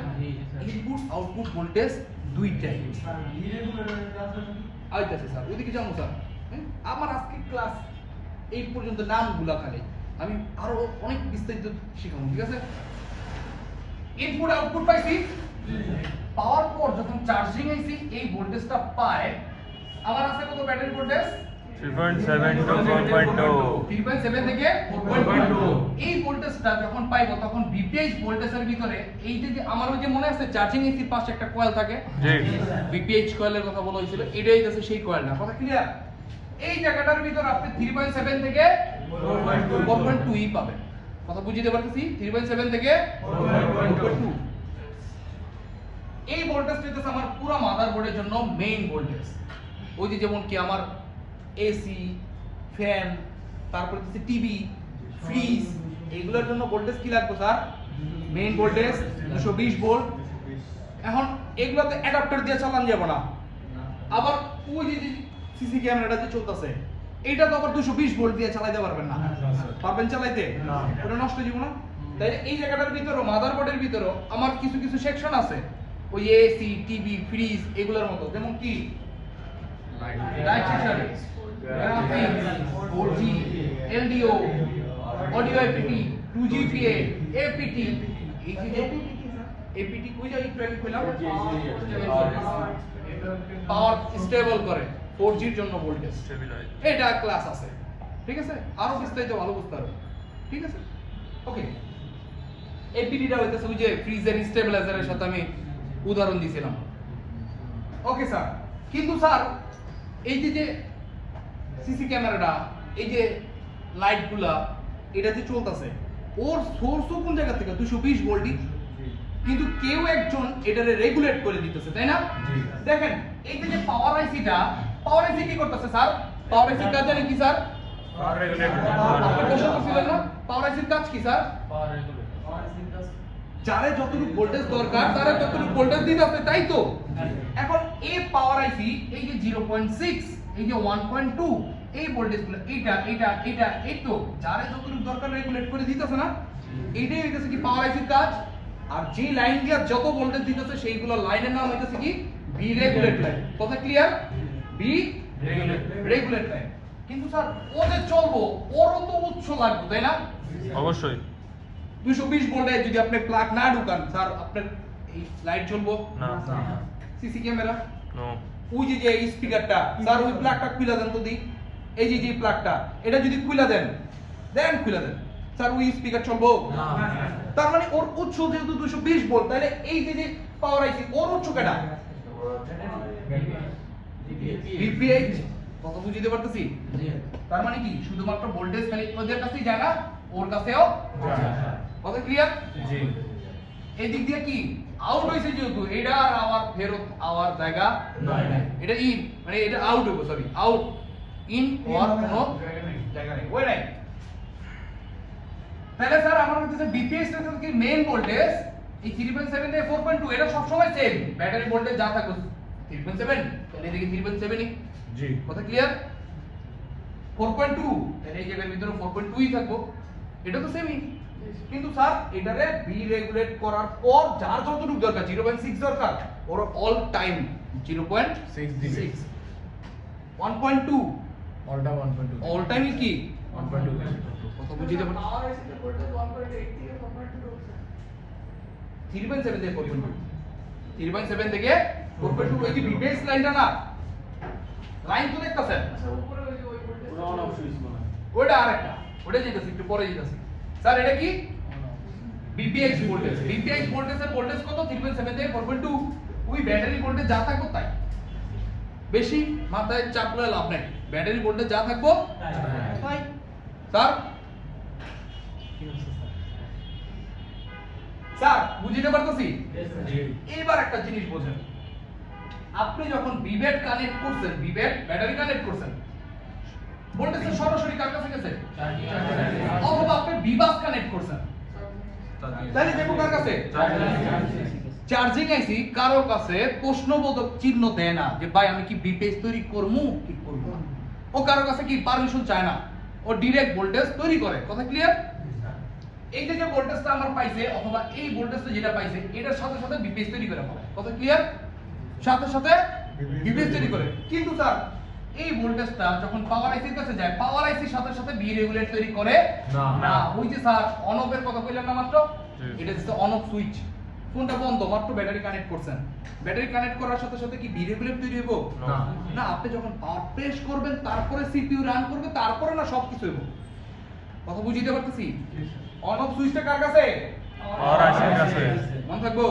ইনপুট আউটপুট ভোল্টেজ দুইটাই আইতাছে স্যার। ওইদিকে যাবো স্যার, আমার আজকে ক্লাস এই পর্যন্ত নামগুলা খালি, আমি আরো অনেক বিস্তারিত শিখাবো, ঠিক আছে? ইনপুট আউটপুট পাইছি, পাওয়ার পর যখন চার্জিং আইছি এই ভোল্টেজটা পায়, আমার আছে কত ব্যাটারি ভোল্টেজ? 3.7 to 4.2। 3.7 থেকে 4.2। এই ভোল্টেজটা যখন পাইবো তখন বিপিএইচ ভোল্টেজের ভিতরে এই যে আমার ওই যে মনে আছে চার্জিং এসির পাশে একটা কয়েল থাকে, জি বিপিএইচ কয়েলের কথা বলা হয়েছিল, এটাই আছে সেই কয়েলটা। কথা ক্লিয়ার? এই জায়গাটার ভিতর আপনি 3.7 থেকে 4.2 ই পাবেন। কথা বুঝতে পারতেছি? 3.7 থেকে 4.2। এই ভোল্টেজটা হচ্ছে আমার পুরো মাদারবোর্ডের জন্য মেইন ভোল্টেজ। ওই যে যেমন কি আমার এসি, ফ্যান, তারপরে হচ্ছে টিভি, ফ্রিজ, এগুলোর জন্য ভোল্টেজ কি লাগবে স্যার? Main voltage 220 volt. এখন এগুলোতে অ্যাডাপ্টার দিয়ে চালান যাবে না। আবার ওই যে সিসি ক্যামেরাটা যে চলতেছে, এইটা তো আবার 220 ভোল্ট দিয়ে চালাইতে পারবেন না। পারবেন চালাইতে? ওটা নষ্ট হয়ে যাবে না? তাই এই জায়গাটার ভিতরে মাদারবোর্ডের ভিতরে আমার কিছু কিছু সেকশন আছে, ওই এসি, টিভি, ফ্রিজ এগুলোর মতো, যেমন কি light section, graphics, 4G, LDO, audio APT, 2GPA, APT, এই যে APT কই যাই একটু আগে কইলাম, পাওয়ার স্টেবল করে 4G এর জন্য ভোল্টেজ Stabilize. এটা ক্লাস আছে, ঠিক আছে? আরো বিস্তারিত ভালো বুঝতে হবে, ঠিক আছে? ওকে, এপিডিটা হইতেছে ওই যে ফ্রিজের স্টেবিলাইজারের সাথে আমি উদাহরণ দিয়েছিলাম। ওকে স্যার, কিন্তু স্যার এই যে সিসি ক্যামেরাটা, এই যে লাইটগুলা, এটা যে চলতেছে, ওর সোর্সও কোন জায়গা থেকে? 220 ভোল্টই, কিন্তু কেউ একজন এটারে রেগুলেট করে দিতেছে, তাই না? দেখেন এই যে পাওয়ার আইসিটা, পাওয়ার আইসি কি করতেছে স্যার? পাওয়ার আইসির কাজ জানেন কি স্যার? Power regulator. আপনি প্রশ্ন করছিলেন না পাওয়ার আইসির কাজ কি স্যার? যারে যতটুকু ভোল্টেজ দরকার তারা ততটুকু ভোল্টেজ দিতে হবে, তাই তো? এখন এই পাওয়ার আইসি এই যে 0.6, এই যে 1.2, এই ভোল্টেজগুলো এইটা এই তো যারে যতটুকু দরকার রেগুলেট করে দিতেছে না, এইটাই হইতেছে কি পাওয়ার আইসির কাজ। আর যে লাইন দিয়ে যত ভোল্টেজ দিতেছে সেইগুলো লাইনের নাম হইতেছে কি বি রেগুলেট লাইন। কথা ক্লিয়ার? B regulate line. কিন্তু স্যার ও যে চলবো ওরও তো উৎস লাগবে, তাই না? অবশ্যই 220 ভোল্টে যদি আপনি প্লাগ না ঢুকান স্যার, আপনার এই লাইট জ্বলবো না। CC camera, no. ওই যে স্পিকারটা স্যার, ওই প্লাগটা খুলে দেন তো দিই, এই যে প্লাগটা এটা যদি খুলে দেন খুলে দেন স্যার, ওই স্পিকার চলবো না। তার মানে ওর উৎস যেহেতু 220 ভোল্ট, তাহলে এই যে পাওয়ার আইসি ওর উৎস কেটা? VPH। কত বুঝিতে পারতেছি? তার মানে কি শুধুমাত্র ভোল্টেজ খালি ওদের কাছেই যায় না, ওর কাছেও যায়। কথা ক্লিয়ার? জি। এই দিক দিয়ে কি আউট হইছে, যেহেতু এটা আর আবার ফেরত আওয়ার জায়গা নাই, এটা ইন মানে এটা আউট হইব, সরি আউট, ইন হওয়ার কোনো জায়গা নেই, ওই নাই। তাহলে স্যার আমার হচ্ছে বিপিএস এর কি মেইন ভোল্টেজ এই 3.7 থেকে 4.2 এটা সব সময় সেম, ব্যাটারি ভোল্টেজ যা থাকে 3.7, তাহলে এদিকে 3.7 ই। জি। কথা ক্লিয়ার? 4.2 তাহলে এই জায়গার ভিতরে 4.2 ই থাকবো, এটা তো সেমই। কিন্তু স্যার এটারে বি রেগুলেট করার পর যার যতটুকু দরকার 0.6 দরকার, ওর অল টাইম 0.6 দিবে। 1.2 অলটা 1.2 অল টাইম কি 1.2 কত বুঝিতে পারছেন? পাওয়ার আইসিতে ভোল্টেজ 1.8 থেকে 4.2 ঢুকছে। 3.7 থেকে 4.2, 3.7 থেকে 4.2, এই যে বিপিএস লাইনটা না, লাইন তো দেখতেছেন, আচ্ছা উপরে ওই যে ওই ভোল্টেজ পুরো অন অফ সুইচ মনে হয়। ওটা আরেকটা, ওটা যেতেছি একটু পরে যেতেছি। স্যার এটা কি বিপিএইচ ভোল্টেজ, বিপিএইচ ভোল্টেজের ভোল্টেজ কত? 3.7 থেকে 4.2, ওই ব্যাটারি ভোল্টেজ যা থাকবে তাই, বেশি মাথায় চাপ লয়ে লাভ নাই, ব্যাটারি ভোল্টেজ যা থাকবো তাই। স্যার স্যার বুঝিতে পারতেছি? এইবার একটা জিনিস বোঝেন, আপনি যখন বিবেট কানেক্ট করছেন, বিবেট ব্যাটারি কানেক্ট করছেন, ভোল্টেজ সরাসরি কার কাছে গেছে? অথবা আপনি বিবাস কানেক্ট করছেন, তাহলে দেখো কার কাছে? চার্জিং আইসি কারো কাছে প্রশ্নবোধক চিহ্ন দেয় না যে ভাই আমি কি বিপিএস তৈরি করবো কি করব না, ও কারো কাছে কি পারমিশন চায় না, ও ডাইরেক্ট ভোল্টেজ তৈরি করে। কথা ক্লিয়ার? এই যে ভোল্টেজটা আমার পাইছে অথবা এই ভোল্টেজটা যেটা পাইছে এটার সাথে সাথে বিপিএস তৈরি করে ফেলে। কথা ক্লিয়ার? সাথে সাথে বিপিএস তৈরি করে। কিন্তু স্যার এই ভোল্টেজটা যখন পাওয়ার আইসির কাছে যায়, পাওয়ার আইসির সাথে সাথে বি রেগুলেট তৈরি করে না। ওই যে স্যার অন অফ এর কথা কইলাম না মাত্র, এটা হচ্ছে অন অফ সুইচ, কোনটা বন্ধ, মাত্র ব্যাটারি কানেক্ট করছেন, ব্যাটারি কানেক্ট করার সাথে সাথে কি বি রেগুলেট তৈরি হইব না? আপনি যখন পাওয়ার প্রেস করবেন তারপরে সিপিইউ রান করবে, তারপরে না সবকিছু হইব। কথা বুঝিতে পারতেছি? অন অফ সুইচটা কার কাছে? পাওয়ার আইসির কাছে। মনে থাকবো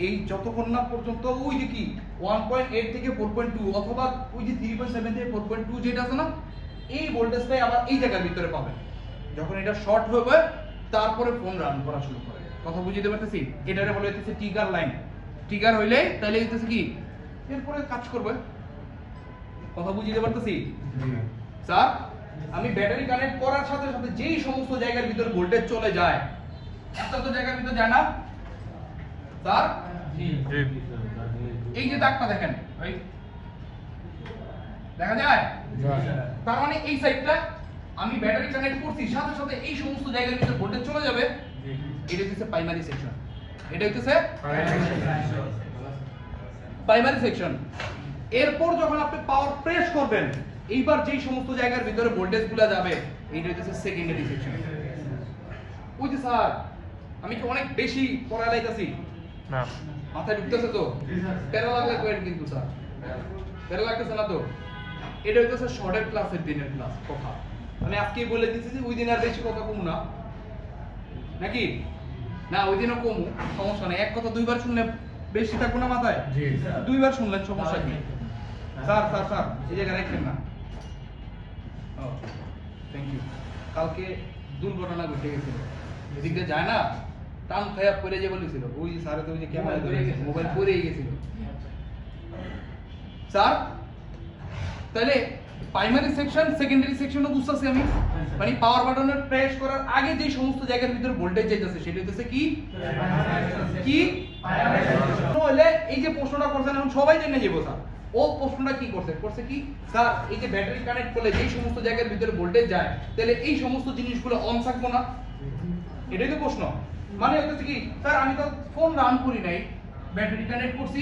এই যতক্ষণ না পর্যন্ত ওই যে কি 1.8 থেকে 4.2 অথবা ওই যে 3.7 থেকে 4.2 যেটা আছে না, এই ভোল্টেজটাই আবার এই জায়গার ভিতরে পাবেন। যখন এটা শর্ট হবে তারপরে ফোন রান করা শুরু করে। কথা বুঝিতে পারতেছি? এটারে বলে হইতেছে ট্রিগার লাইন। ট্রিগার হইলে তাহলে হইতেছে কি এরপরে কাজ করবে। কথা বুঝিতে পারতেছি? স্যার আমি ব্যাটারি কানেক্ট করার সাথে সাথে যেই সমস্ত জায়গার ভিতরে ভোল্টেজ চলে যায়, এত তো জায়গার ভিতরে যায় না স্যার? এই যে দাগটা দেখেন, দেখা যায়? তার মানে এই সাইডটা আমি ব্যাটারি কানেক্ট করছি সাথে সাথে এই সমস্ত জায়গার ভিতরে ভোল্টেজ চলে যাবে। এটা হচ্ছে প্রাইমারি সেকশন। এটা হচ্ছে প্রাইমারি সেকশন। এরপর যখন আপনি পাওয়ার প্রেস করবেন, এইবার যেই সমস্ত জায়গার ভিতরে ভোল্টেজগুলো যাবে, এইটা হচ্ছে সেকেন্ডারি সেকশন। ওই যে স্যার, আমি কি অনেক বেশি পড়া লাইতাছি? না মাথায় ঢুকতেছে তো? প্যারা লাগলে কয়েন কিন্তু স্যার, প্যারা লাগতেছে না তো? এটা হইতেছে শর্টের ক্লাসের দিনের ক্লাস কথা। আমি আজকেই বলে দিচ্ছি যে ওই দিন আর বেশি কথা কম না, নাকি না? ওই দিনও কম, সমস্যা নেই। এক কথা দুইবার শুনলে বেশি থাকবো না মাথায়? জি। দুইবার শুনলেন, সমস্যা কি? স্যার স্যার স্যার এই জায়গায় রাখেন না। ও থ্যাংক ইউ। কালকে দুর্ঘটনা ঘটে গেছিল, এদিক দিয়ে যায় না, টান খায়া পড়ে যে বলেছিল, ওই যে স্যার তো ওই যে ক্যামেরা ধরে গেছে, মোবাইল পড়েই গেছিল স্যার। তাহলে প্রাইমারি সেকশন সেকেন্ডারি সেকশনও বুঝতেছি আমি, মানে পাওয়ার বাটনের প্রেস করার আগে যে সমস্ত জায়গার ভিতরে ভোল্টেজ যাইতেছে সেটা হইতেছে কি কি হলে এই যে প্রশ্নটা করছেন এখন সবাই জেনে যাবো স্যার। ও প্রশ্নটা কি করছে করছে কি স্যার, এই যে ব্যাটারি কানেক্ট করলে যেই সমস্ত জায়গার ভিতরে ভোল্টেজ যায়, তাহলে এই সমস্ত জিনিসগুলো অন থাকবো না? এটাই তো প্রশ্ন। মানে হচ্ছে কি স্যার, আমি তো ফোন রান করি নাই, ব্যাটারি কানেক্ট করছি,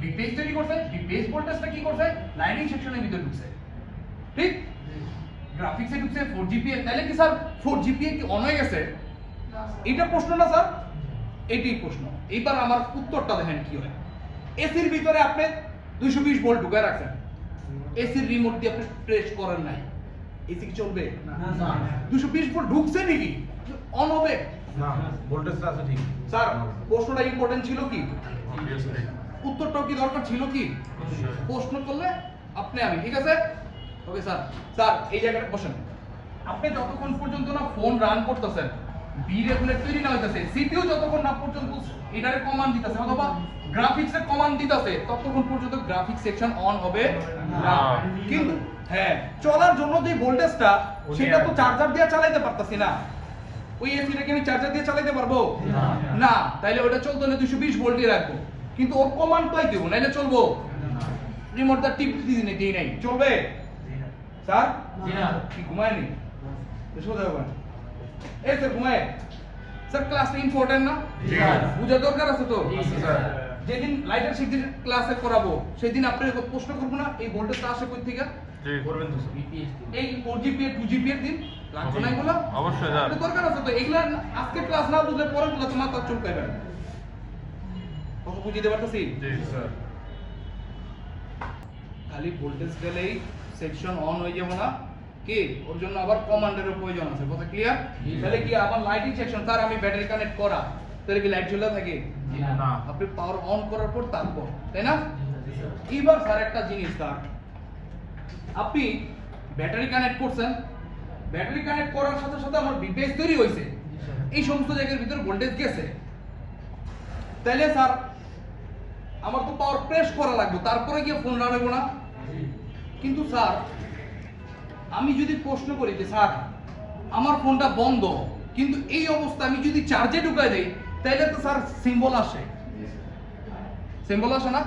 বিপেজ তৈরি করছে, বিপেজ ভোল্টেজটা কি করছে লাইটিং সেকশনের ভিতরে ঢুকছে, ঠিক? গ্রাফিক্সে ঢুকছে 4GPA, তাহলে কি স্যার 4GPA কি অন হয়ে গেছে? এটা প্রশ্ন না স্যার, এটাই প্রশ্ন। এইবার আমার উত্তরটা দেখেন কি হয়। এসির ভিতরে আপনি 220 ভোল্ট ঢুকায় রাখছেন, এসির রিমোট দিয়ে আপনি প্রেস করেন নাই, এসি কি চলবে? না। 220 ভোল্ট ঢুকছে নাকি অন হবে? না, ভোল্টেজটা আছে ঠিক। স্যার প্রশ্নটা ইম্পর্টেন্ট ছিল কি? অবভিয়াসলি উত্তরটাও কি দরকার ছিল কি? প্রশ্ন করলে আপনি আমি, ঠিক আছে? ওকে স্যার। স্যার এই জায়গাটা বসেন। আপনি যতক্ষণ পর্যন্ত না ফোন রান করতেছেন, বি রেগুলেট তৈরি না হইতাছে, সিপিইউ যতক্ষণ না পর্যন্ত এটারে কমান্ড দিতেছে অথবা গ্রাফিক্সে কমান্ড দিতেছে, ততক্ষণ পর্যন্ত গ্রাফিক্স সেকশন অন হবে না। কিন্তু হ্যাঁ, চলার জন্য যে ভোল্টেজটা সেটা তো চার্জার দিয়ে চালাইতে পারতাছি না। ওই এসিটাকে আমি চার্জার দিয়ে চালাইতে পারবো না, তাইলে ওটা চলতে হলে 220 ভোল্টই রাখবো, কিন্তু ওর কমান্ড পাই দেবো, নাইলে চলবো? রিমোটটা টিপ দিই নাই, চলবে স্যার? কি ঘুমায়নি? সোজা হবে এই স্যার ঘুমায়? স্যার ক্লাসটা ইম্পর্টেন্ট না? বুঝা দরকার আছে তো? যেদিন লাইটার সেদিন ক্লাসে করাবো, সেদিন আপনি প্রশ্ন করবো না এই ভোল্টেজটা আসে কই থেকে? জি করবেন তো স্যার। এই 4GPA 2GPA দিন লাগবে না এগুলো? অবশ্যই স্যার। আপনার দরকার আছে তো এগুলা। আজকে ক্লাস না বুঝলে পরে গুলো তো মাথা চুলকাইবেন। কত বুঝিয়ে পারতেছি? জি স্যার। খালি ভোল্টেজ গেলেই সেকশন অন হয়ে যাবে না, কি ওর জন্য আবার কমান্ডের প্রয়োজন আছে, কথা ক্লিয়ার? তাহলে কি আমার লাইটিং সেকশন, স্যার আমি ব্যাটারি কানেক্ট করা, তাহলে কি লাইট জ্বলে থাকে? না। আপনি পাওয়ার অন করার পর তারপর, তাই না? এইবার স্যার একটা জিনিস স্যার, আপনি ব্যাটারি কানেক্ট করছেন, ব্যাটারি কানেক্ট করার সাথে সাথে আমার বিপেজ তৈরি হয়েছে, এই সমস্ত জায়গার ভিতরে ভোল্টেজ গেছে, তাহলে স্যার আমার তো পাওয়ার প্রেস করা লাগবে, তারপরে গিয়ে ফোন রান হইব না? কিন্তু স্যার আমি যদি প্রশ্ন করি যে স্যার আমার ফোনটা বন্ধ, কিন্তু এই অবস্থা আমি যদি চার্জে ঢুকাই দেই, তাহলে তো স্যার সিম্বল আসে, সিম্বল আসে না?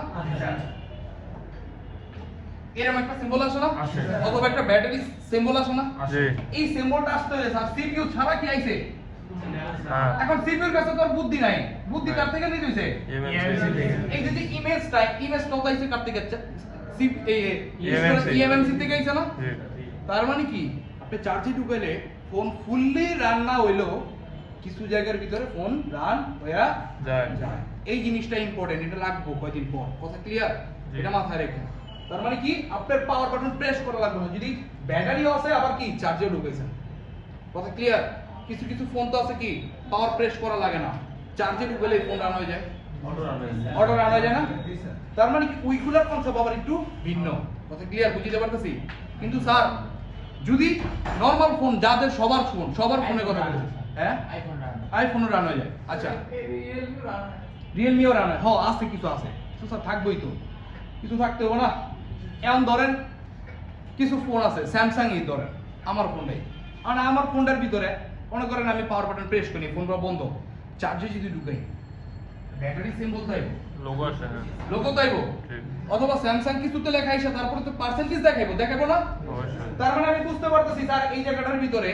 এরকম একটা সিম্বল আসে না? আসে। অথবা একটা ব্যাটারি সিম্বল আসে না? জি এই সিম্বলটা আসতে হলে স্যার সিপিইউ ছাড়া কি আইছে? হ্যাঁ এখন সিপিইউর কাছে তো আর বুদ্ধি নাই, বুদ্ধি কার থেকে নিতে হইছে? এই যে ইমেজটা তো আইছে কার থেকে? ইএমএমসি থেকে আইছে না? জি তার মানে কি আপনি চার্জে ঢুকাইলে ফোন ফুললি রান না হইলেও কিছু জায়গার ভিতরে ফোন রান হইয়া যায়। যায়। এই জিনিসটা ইম্পর্টেন্ট, এটা লাগবে কয়দিন পর, কথা ক্লিয়ার? জি। এটা মাথায় রেখে, তার মানে কি আপনার পাওয়ার বাটন প্রেস করা লাগবে না যদি ব্যাটারিও আছে আবার কি চার্জে ঢুকাইছেন, কথা ক্লিয়ার? কিছু কিছু ফোন তো আছে কি পাওয়ার প্রেস করা লাগে না, চার্জে ঢুকাইলে ফোন রান হয়ে যায়, অটো রান হয়ে যায় না? তার মানে কি ওইগুলোর কনসেপ্ট আবার একটু ভিন্ন, কথা ক্লিয়ার? বুঝতে পারতেছি? কিন্তু স্যার যদি নরমাল ফোন, যাদের সবার ফোন, সবার ফোনে কথা বলছি, হ্যাঁ আইফোনও রান হয়ে যায়, আচ্ছা রিয়েলমিও রান হয়, হ্যাঁ আছে, কিছু আছে, তো স্যার থাকবোই তো, কিছু থাকতে হবে না? এমন ধরেন কিছু ফোন আছে স্যামসাং এই ধরেন, আমার ফোন নেই, মানে আমার ফোনটার ভিতরে মনে করেন আমি পাওয়ার বাটন প্রেস করি, ফোনটা বন্ধ, চার্জে যদি ঢুকাই ব্যাটারি সেম বলতে হবে, লোগো আছে হ্যাঁ লোগো তাইবো, ঠিক অথবা স্যামসাং কিছুতে লেখা আইসা তারপরে তো পার্সেন্টেজ দেখাবো না? অবশ্যই তার মানে আমি বুঝতে পারতেছি স্যার এই জায়গাটার ভিতরে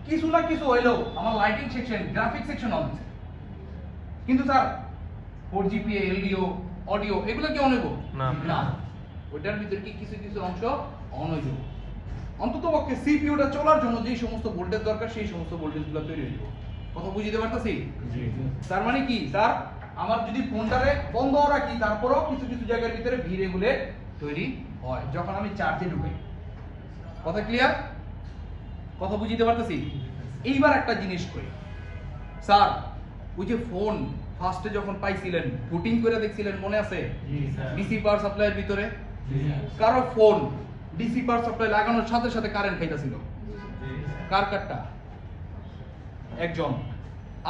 কিছু না কিছু হইলো আমার lighting section, graphic section on আছে, কিন্তু স্যার 4GPA, LDO, অডিও এগুলো কি অন হইব? না। না, ওইটার ভিতরে কি কিছু কিছু অংশ অন হইব। অন্তত পক্ষে সিপিইউটা চলার জন্য যেই সমস্ত ভোল্টেজ দরকার সেই সমস্ত ভোল্টেজগুলো তৈরি হইব। কথা বুঝতে পারতেছি? জি তার মানে কি স্যার, আমার যদি ফোনটারে বন্ধ রাখি তারপরেও কিছু কিছু জায়গার ভিতরে ভি রেগুলেট তৈরি হয় যখন আমি চার্জে ঢুকাই। কথা ক্লিয়ার? কথা বুঝতে পারতেছি? এইবার একটা জিনিস করি স্যার, ওই যে ফোন ফার্স্টে যখন পাইছিলেন বুটিং করে দেখছিলেন মনে আছে? ডিসি পাওয়ার সাপ্লাইয়ের ভিতরে কারো ফোন ডিসি পাওয়ার সাপ্লাই লাগানোর সাথে সাথে কারেন্ট খাইতেছিল। কার কারটা? একজন।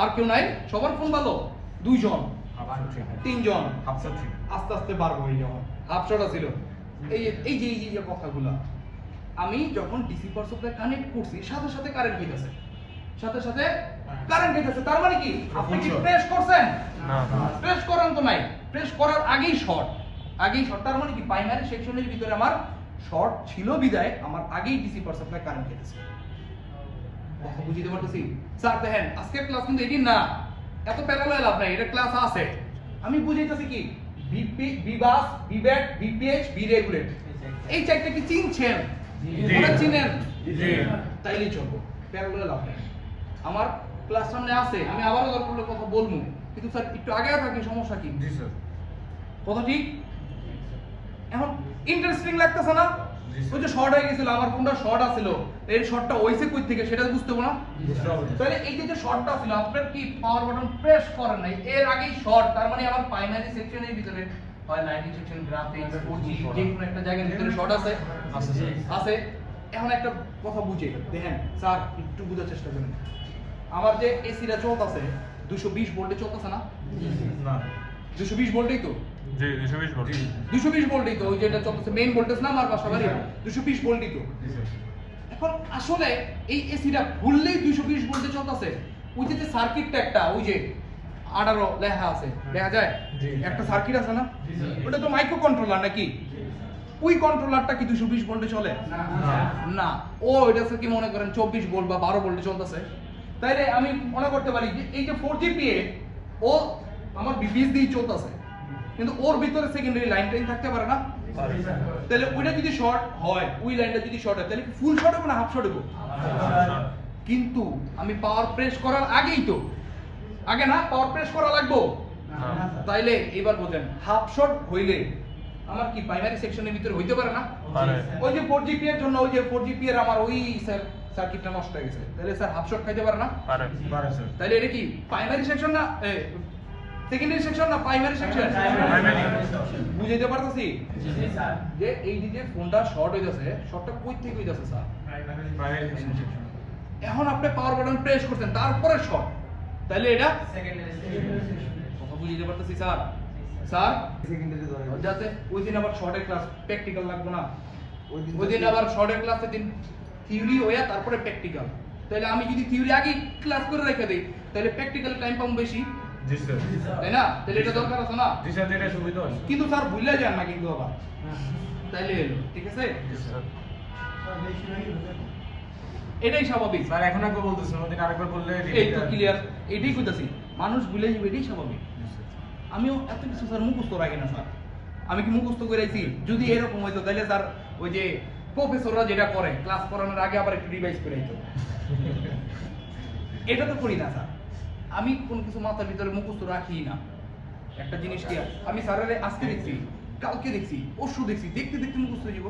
আর কেউ নাই? সবার ফোন ভালো? দুইজন, তিনজন, আস্তে আস্তে বাড়বো। এই যখন হাফশট ছিল এই যে কথাগুলা আমি যখন ডিসি পাওয়ার সাপ্লাই কানেক্ট করছি সাথে সাথে কারেন্ট খাইতেছে, সাথে সাথে কারেন্ট খাইতেছে। তার মানে কি আপনি কি প্রেস করছেন? না প্রেস করান তো নাই, প্রেস করার আগেই শর্ট, আগেই শর্ট। তার মানে কি প্রাইমারি সেকশনের ভিতরে আমার শর্ট ছিল বিদায় আমার আগেই ডিসি পাওয়ার সাপ্লাই কারেন্ট খাইতেছে। কথা বুঝতে পারতেছি? স্যার দেখেন আজকের ক্লাস কিন্তু এটি না, এত প্যারালাল লাভ নাই, এটা ক্লাস আছে। আমি বুঝাইতেছি কি বিবাস, বিব্যাট, বিপিএইচ, বিরেগুলেট এই চারটা কি চিনছেন? ওরা চিনেন? জি তাইলেই চলবো, প্যারালাল লাভ নাই। আমার ক্লাস সামনে আছে, আমি আবারও দরকার হলে কথা বলবো, কিন্তু স্যার একটু আগে থাকি সমস্যা কি? জি স্যার কথা ঠিক? এখন ইন্টারেস্টিং লাগতেছে না? ওই যে শর্ট হয়ে গেছিল, আমার ফোনটা শর্ট আছিল, এই শর্টটা হইছে কই থেকে সেটা বুঝতে হবে না? তাহলে এই যে শর্টটা ছিল আপনার কি পাওয়ার বাটন প্রেস করেন নাই, এর আগেই শর্ট, তার মানে আমার প্রাইমারি সেকশনের ভিতরে হয় লাইটিং সেকশন, গ্রাফিক্স, 4G যে কোনো একটা জায়গার ভিতরে শর্ট আছে আছে। এখন একটা কথা বুঝে দেখেন স্যার, একটু বোঝার চেষ্টা করেন। আমার যে এসিটা চলতেছে 220 ভোল্টে চলতেছে না? না 220 ভোল্টেই তো, জি 220 ভোল্ট 220 ভোল্টই তো, ওই যেটা চলতেছে মেইন ভোল্টেজ না আমার বাসা বাড়ি, 220 ভোল্টই তো। জি স্যার এখন আসলে এই এসিটা ভুললেই 220 ভোল্টে চলতেছে। ওই যে সার্কিটটা একটা ওই যে 18 লেখা আছে, দেখা যায় একটা সার্কিট আছে না, ওটা তো মাইক্রো কন্ট্রোলার নাকি? ওই কন্ট্রোলারটা কি 220 ভোল্টে চলে? না, ও এটাছে কি মনে করেন 24 ভোল্ট বা 12 ভোল্টে চলতেছে। তাইলে আমি মনে করতে পারি যে এই যে 4GPA ও আমার বিপিএস দিয়ে চলতেছে, কিন্তু ওর ভিতরে সেকেন্ডারি লাইন থাকতে পারে না? তাহলে ওইটা যদি শর্ট হয়, ওই লাইনটা যদি শর্ট হয়, তাহলে কি ফুল শর্ট হবে না হাফ শর্ট হবে? কিন্তু আমি পাওয়ার প্রেস করার আগেই তো, আগে না পাওয়ার প্রেস করা লাগবে। তাইলে এবার বোঝেন হাফ শর্ট হইলে আমার কি প্রাইমারি সেকশনের ভিতরে হইতে পারে না? পারে। ওই যে 4GPA এর জন্য ওই যে 4GPA এর আমার ওই সার্কিটটা নষ্ট হয়ে গেছে, তাহলে স্যার হাফ শর্ট খাইতে পারে না? পারে পারে স্যার তাহলে এটা কি প্রাইমারি সেকশন না সেকেন্ডারি সেকশন না প্রাইমারি সেকশন? Primary। বুঝাইতে পারতেছি যে এই যে ফোনটা শর্ট হইতাছে, শর্টটা কই থেকে হইতাছে স্যার? এখন আপনি পাওয়ার বাটন প্রেস করছেন তারপরে শর্ট, তাহলে এটা কথা বুঝাইতে পারতেছি স্যার? স্যার যাতে ওই দিন আবার শর্টের ক্লাস প্র্যাকটিক্যাল লাগবে না, ওই দিন আবার শর্টের ক্লাসে দিন থিওরি হইয়া তারপরে প্র্যাকটিক্যাল। তাহলে আমি যদি থিওরি আগে ক্লাস করে রেখে দেই তাহলে প্র্যাকটিক্যাল টাইম পাবো বেশি, জি স্যার তাই না? তাহলে এটা দরকার আছে না? জি স্যার যেটা সুবিধা হয় কিন্তু স্যার ভুলে যান না কিন্তু আবার, তাইলে এলো ঠিক আছে, এটাই স্বাভাবিক। স্যার এখন একবার বলতেছেন ওদিন আরেকবার বললে এই তো ক্লিয়ার, এটাই কইতাছি, মানুষ ভুলে যাবে, এটাই স্বাভাবিক। আমিও এত কিছু স্যার মুখস্থ রাখি না স্যার, আমি কি মুখস্থ করে আইছি? যদি এরকম হইতো তাহলে স্যার ওই যে প্রফেসররা যেটা করে ক্লাস করানোর আগে আবার একটু রিভাইজ করে আইতো, এটা তো করি না স্যার। আমি কোন কিছু মাথার ভিতরে মুখস্থ রাখি না। একটা জিনিস কি আমি স্যারের আজকে দেখছি, কালকে দেখছি, পরশু দেখছি, দেখতে দেখতে মুখস্থ হয়ে যাব।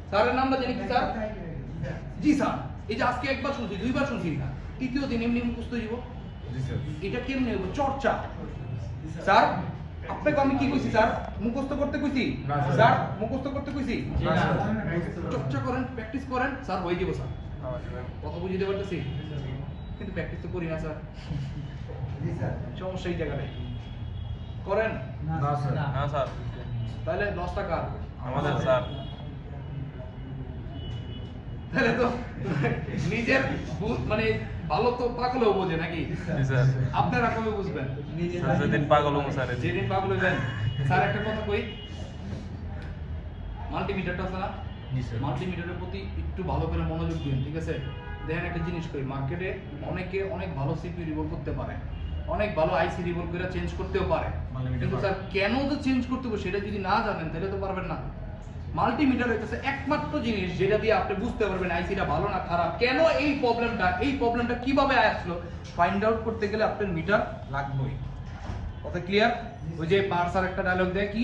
স্যারের নামটা জানি কি স্যার? জি স্যার। এই যে আজকে একবার শুনছি, দুইবার শুনছি না, তৃতীয় দিন এমনি মুখস্থ হয়ে যাব। জি স্যার এটা কেমনে হইব? চর্চা। স্যার আপনাকে আমি কি কইছি স্যার? মুখস্থ করতে কইছি? না, স্যার। স্যার মুখস্থ করতে কইছি? না, স্যার। চর্চা করেন, প্র্যাকটিস করেন, স্যার হয়ে যাব স্যার। কথা বুঝতে পারতেছি, কিন্তু প্র্যাকটিস তো করি না স্যার। সমস্যা এই জায়গাটাই করেন না স্যার না স্যার তাহলে লসটা কার? আমাদের স্যার তাহলে তো নিজের মানে ভালো তো পাগলেও বোঝে নাকি? জি স্যার আপনারা কবে বুঝবেন? স্যার যেদিন পাগল হবো স্যার যেদিন পাগল হইবেন। স্যার একটা কথা কই, মাল্টিমিটারটা আছে না, জি স্যার। মাল্টিমিটারের প্রতি একটু ভালো করে মনোযোগ দিন, ঠিক আছে? দেখেন একটা জিনিস কই, মার্কেটে অনেকে অনেক ভালো সিপিইউ রিভলভ করতে পারে, অনেক ভালো আইসি রিভলভ করে চেঞ্জ করতেও পারে, Multimeter কিন্তু পারে। স্যার কেন তো চেঞ্জ করতে হবে সেটা যদি না জানেন তাহলে তো পারবেন না। মাল্টিমিটার হইতেছে একমাত্র জিনিস যেটা দিয়ে আপনি বুঝতে পারবেন আইসিটা ভালো না খারাপ, কেন এই প্রবলেমটা কিভাবে আসলো ফাইন্ড আউট করতে গেলে আপনার মিটার লাগবেই। কথা ক্লিয়ার? ওই যে পার্সার একটা ডায়লগ দেয় কি,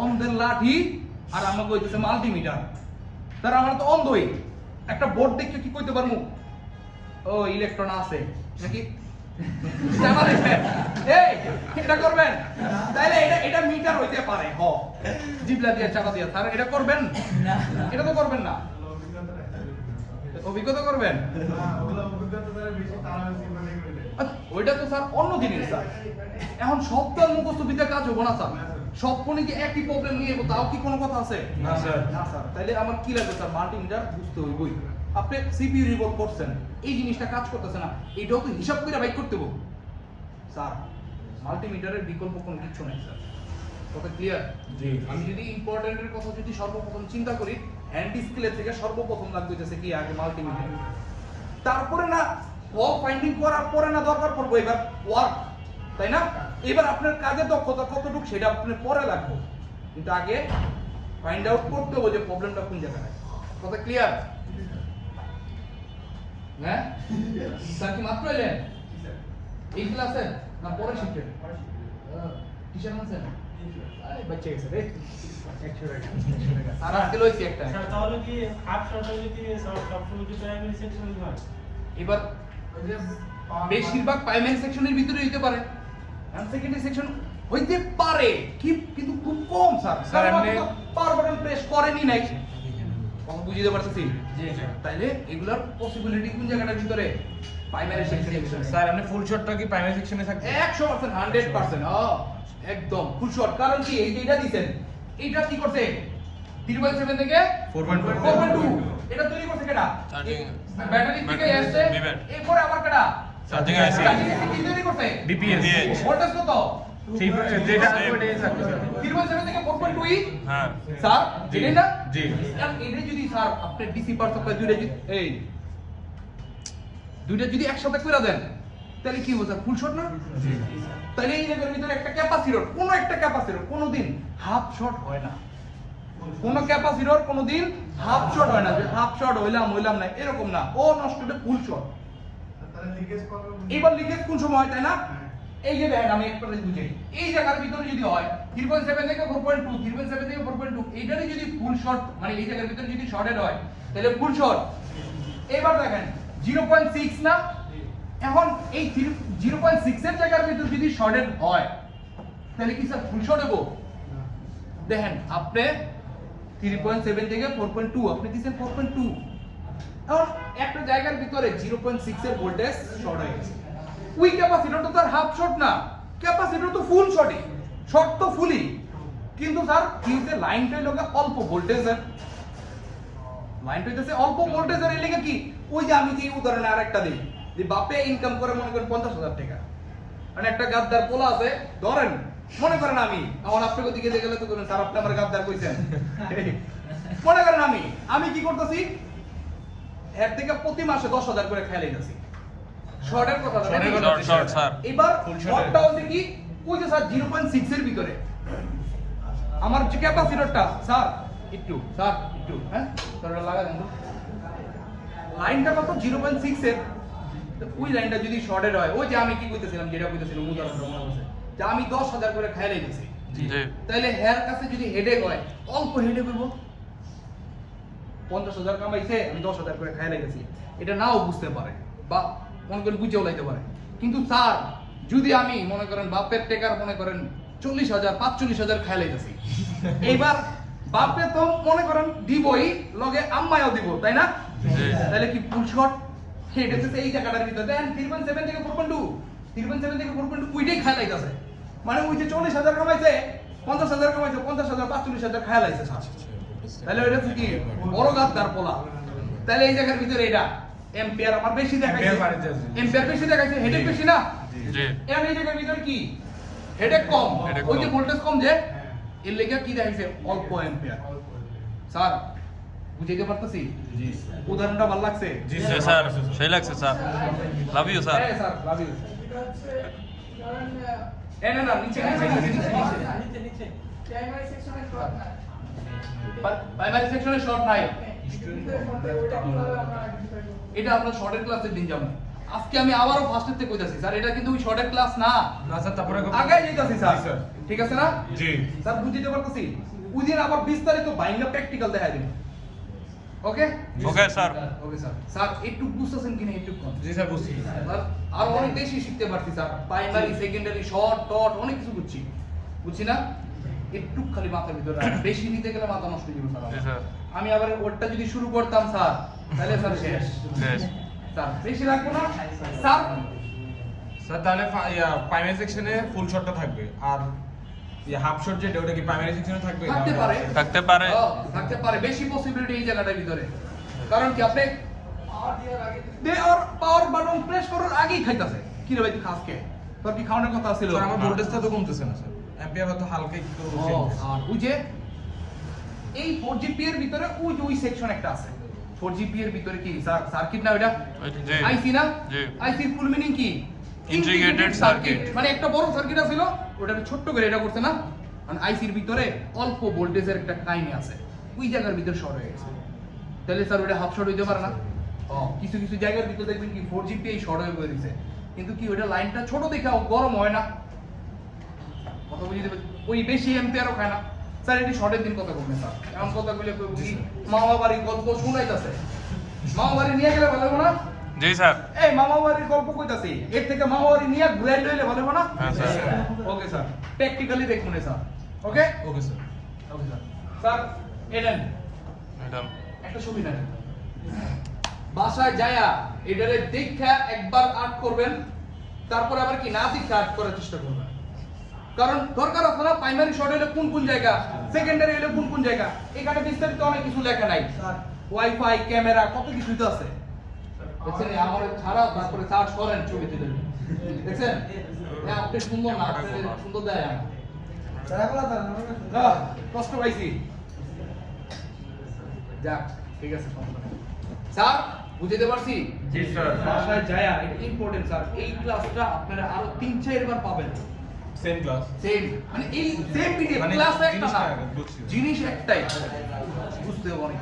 অন্ধের লাঠি আর আমাকে কইতেছে মাল্টিমিটার। তার আমরা তো অন্ধই, একটা বোর্ড দেখে কি কইতে পারমু ও ইলেকট্রন আছে নাকি? জানা দেখবেন এই এটা করবেন তাইলে এটা মিটার হইতে পারে, হ জিবলা দিয়ে চাকা দিয়ে। স্যার এটা করবেন না, এটা তো করবেন না, অভিজ্ঞতা করবেন। আচ্ছা, ওইটা তো স্যার অন্য জিনিস স্যার। এখন সব তো আর মুখস্থ বিদ্যা কাজ হবো না স্যার, সব কোনে কি একই প্রবলেম নিয়ে যাবো তাও কি কোনো কথা আছে? না স্যার। না স্যার, তাইলে আমার কি লাগবে স্যার? মাল্টিমিটার বুঝতে হইবই। আপনি সিপিইউ রিভলভ করছেন, এই জিনিসটা কাজ করতেছে না, এইটাও তো হিসাব করে বাইক করতে হবে স্যার। মাল্টিমিটারের বিকল্প কোনো কিছু নাই স্যার, কথা ক্লিয়ার? জি। আমি যদি ইম্পর্টেন্টের কথা যদি সর্বপ্রথম চিন্তা করি, হ্যান্ড ডিসপ্লে থেকে সর্বপ্রথম লাগবে কি আগে মাল্টিমিটার, তারপরে না ওয়ার্ক ফাইন্ডিং করার পরে না দরকার পড়বো এবার ওয়ার্ক, তাই না? এবার আপনার কাজের দক্ষতা কতটুকু সেটা আপনার পরে লাগবে, কিন্তু আগে ফাইন্ড আউট করতে হবে যে প্রবলেমটা কোন জায়গায়। কথা ক্লিয়ার? হ্যাঁ স্যার কি মাত্র এলেন এই ক্লাসে না পরে শিখছেন? টিচার আছেন? আরে বাচ্চা গেছে রে, আর আজকে লইছি একটা। স্যার তাহলে কি হাফ শর্ট হলে কি সবসময় কি প্রাইমারি সেকশন হয়? এবার বেশিরভাগ প্রাইমারি সেকশনের ভিতরে হইতে পারে, এন্ড সেকেন্ডারি সেকশন হইতে পারে কি, কিন্তু খুব কম স্যার। স্যার, স্যার এমনি- পাওয়ার বাটন প্রেস করেনি নাই, কথা বুঝিতে পারতেছি? জি জি। তাইলে এগুলার পসিবিলিটি কোন জায়গাটার ভিতরে? প্রাইমারি সেকশনের ভিতরে। স্যার আপনি ফুল শটটা কি প্রাইমারি সেকশনে থাকবে? 100% 100% একদম ফুল শট। কারণ কি এই যে এটা দিবেন, এইটা কি করছে 3.7 থেকে 4.2 4.2 এটা তৈরি করছে কেডা? Charging- ব্যাটারি থেকে ব্যাটারি- আসছে, বিবেক। এরপরে আবার কেডা? Charging IC Charging IC কি তৈরি করছে? ডিপিএস ভোল্টেজ কত? যেটা Same. ওইটাই থাকবে স্যার। 3.7 থেকে 4.2 হ্যাঁ স্যার জি। এটাই না? জি। এখন এটা যদি স্যার আপনি ডিসি পাওয়ার সাপ্লাই দুইটা যদি একসাথে করে দেন তাহলে কি হবে স্যার? ফুল শট না? জি। তাহলে এই জায়গার ভিতরে একটা ক্যাপাসিটর, কোন একটা ক্যাপাসিটর কোনোদিন হাফ শট হয় না, কোন ক্যাপাসিটর কোনোদিন হাফ শট হয় না, যে হাফ শট হইলাম না এরকম না, ও নষ্ট হলে ফুল শট। এবার লিকেজ কোন সময় হয় তাই না? এই যে দেখেন আমি একটা জিনিস বুঝাই, এই জায়গার ভিতরে যদি হয় 3.7 থেকে 4.2 3.7 থেকে 4.2 এইটারই যদি ফুল শট মানে এই জায়গার ভিতরে যদি শর্টেড হয় তাহলে ফুল শট। এবার দেখেন 0.6 না, এখন এই 0.6 এর জায়গার ভিতর যদি শর্টেড হয় তাহলে কি স্যার ফুল শট হবে? দেখেন আপনি 3.7 থেকে 4.2 আপনি দিয়েছেন 4.2, এখন একটা জায়গার ভিতরে 0.6 এর ভোল্টেজ শর্ট হয়ে গেছে, ওই ক্যাপাসিটর তো তার হাফ শর্ট না, ক্যাপাসিটর তো ফুল শর্টই, শর্ট তো ফুলই, কিন্তু স্যার কিউতে লাইনটা লোকে অল্প ভোল্টেজের, লাইনটা হইতেছে অল্প ভোল্টেজের। এর লেগে কি ওই যে আমি যে উদাহরণে আরেকটা দিই, যে বাপে ইনকাম করে মনে করেন 50,000 টাকা, মানে একটা গাদ্দার পোলা আছে ধরেন, মনে করেন আমি এখন আপনাকে দিকে দিয়ে গেলে তো বলেন স্যার আপনি আমার গাদ্দার কইছেন, মনে করেন আমি কি করতেছি এর থেকে প্রতি মাসে 10,000 করে খেয়াল যাচ্ছি, শর্টের কথা শর্টের কথা হচ্ছে, শর্ট স্যার এবার Full short শর্টটা হচ্ছে কি ওই যে স্যার 0.6 এর ভিতরে আমার যে ক্যাপাসিটরটা স্যার একটু হ্যাঁ তোরা লাগা দেন তো, লাইনটা কত 0.6 এর, তো ওই লাইনটা যদি শর্টেড হয়, ওই যে আমি কি কইতেছিলাম যেটা কইতেছিলাম উদাহরণটা মনে আছে, যে আমি 10,000 করে খেয়াল দিয়েছি, জি তাহলে হেয়ার কাছে যদি হেডেক হয় অল্প হেডেক হইব, 50,000 কামাইছে আমি 10,000 করে খাইলে গেছি, এটা নাও বুঝতে পারে বা মনে করেন বুঝেও লাইতে পারে, কিন্তু স্যার যদি আমি মনে করেন বাপের টেকার মনে করেন 40,000 45,000 খাইলে গেছি, এইবার বাপে তো মনে করেন দিবই লগে আম্মায়ও দিব তাই না? তাহলে কি ফুল শট হেড হচ্ছে এই জায়গাটার ভিতরে দেন 3.7 থেকে 4.2 3.7 থেকে 4.2 ওইটাই খাইলাই গেছে, মানে ওই যে 40,000 কামাইছে 50,000 কামাইছে 50,000 45,000 খাইলাইছে স্যার, তাহলে এটা কি বড় গাদ্দার পোলা, তাহলে এই জায়গার ভিতরে এটা এম্পিয়ার আমার বেশি দেখাইছে Ampere বাড়িতে আছে। এম্পিয়ার বেশি দেখাইছে হেডেক বেশি না জি এর এই জায়গার ভিতর কি হেডেক কম Headache ওই যে কম। ভোল্টেজ কম যে এর লেগে কি দেখাইছে অল্প এম্পিয়ার স্যার বুঝাইতে পারতেছি জি উদাহরণটা ভালো লাগছে জি জি স্যার সেই লাগছে স্যার লাভ ইউ স্যার হ্যাঁ স্যার লাভ ইউ এটা হচ্ছে ধরেন না নিচে নিচে নিচে নিচে প্রাইমারি সেকশনে শর্ট না প্রাইমারি সেকশনে শর্ট নাই ভিতরে শর্ট ওটা কিভাবে আমরা আইডেন্টিফাই করব এটা আমরা শর্টের ক্লাসের দিন যাবো আজকে আমি আবারও ফার্স্টের থেকে কইতাছি স্যার এটা কিন্তু ওই শর্টের ক্লাস না না স্যার তারপরে আগে যাইতাছি স্যার জি, স্যার। ঠিক আছে না জি স্যার বুঝিতে পারতেছি ওই দিন আবার বিস্তারিত বাইঙ্গা প্র্যাকটিক্যাল দেখাই দিন okay okay sir okay sir sir একটু বুঝতেছেন কিনা একটু কম জি স্যার বুঝছি স্যার আর অনেক বেশি শিখতে পারছি স্যার প্রাইমারি সেকেন্ডারি শর্ট টট অনেক কিছু বুঝছি না একটু খালি মাথার ভিতরে রাখেন। বেশি নিতে গেলে মাথা নষ্ট হয়ে যাবে স্যার জি আমার। স্যার আমি আবার ওরটা যদি শুরু করতাম স্যার তাহলে স্যার শেষ শেষ স্যার বেশি রাখবো না স্যার স্যার তাহলে প্রাইমারি সেকশনে ফুল শটটা থাকবে আর হাফ শট যেটা ওটা কি প্রাইমারি সেকশনে থাকবে থাকতে পারে থাকতে পারে থাকতে পারে বেশি পসিবিলিটি এই জায়গাটার ভিতরে কারণ কি আপনি পাওয়ার দেওয়ার আগে দে আর পাওয়ার বাটন প্রেস করার আগেই খাইতাছে কি রে ভাই তুই খাস কে তোর কি খাওয়ানোর কথা ছিল স্যার আমার ভোল্টেজটা তো কমতেছে না স্যার অ্যাম্পিয়ার হয়তো হালকা একটু আর ওই যে এই 4GP এর ভিতরে ওই যে ওই সেকশন একটা আছে 4GP এর ভিতরে কি সার্কিট না ওটা জি আইসি না জি আইসির ফুল মিনিং কি Integrated circuit। মানে একটা বড় সার্কিট ছিল ওটা ছোট্ট করে এটা করছে না মানে আইসির ভিতরে অল্প ভোল্টেজের একটা কাহিনী আছে ওই জায়গার ভিতরে শর্ট হয়ে গেছে তাহলে স্যার ওটা হাফ শর্ট হইতে পারে না কিছু কিছু জায়গার ভিতরে দেখবেন কি 4GP এই শর্ট হয়ে দিয়েছে কিন্তু কি ওটা লাইনটা ছোট দেখে গরম হয় না কথা বুঝিতে পারছি ওই বেশি এম্পিয়ারও খায় না স্যার এটি শর্টের দিন কথা বলবেন স্যার এমন কথা বলে কি মামা বাড়ির গল্প শুনাইতাছে মামা বাড়ি নিয়ে গেলে ভালো হবে না জি স্যার এই মামা বাড়ির গল্প কইতাছি এর থেকে মামা বাড়ি নিয়ে ঘুরে লইলে ভালো হবে না হ্যাঁ স্যার ওকে স্যার প্র্যাকটিক্যালি দেখুন sir okay okay sir okay sir sir এলেন ম্যাডাম একটা ছবি নেন বাসায় যায়া এটারে দেখা একবার আর্ট করবেন তারপর আবার কি না দেখা আর্ট করার চেষ্টা করবেন কারণ দরকার আছে না প্রাইমারি শর্ট হলে কোন কোন জায়গা সেকেন্ডারি হলে কোন কোন জায়গা এখানে বিস্তারিত অনেক কিছু লেখা নাই ওয়াইফাই ক্যামেরা কত কিছু তো আছে দেখছেন আমার ছাড়া তারপরে চার্জ করেন ছবি তুলে দেখছেন আপনি সুন্দর না আপনি সুন্দর দেয় কষ্ট পাইছি যাক ঠিক আছে সমস্যা নেই স্যার বুঝতে পারছি জি স্যার বাসায় যায়া এটা ইম্পর্টেন্ট স্যার এই ক্লাসটা আপনারা আরো 3-4 বার পাবেন সেম ক্লাস সেম মানে এই সেম পিডিএফ মানে ক্লাস একটা জিনিসটা না বুঝছি। জিনিস একটাই বুঝতে হবে অনেক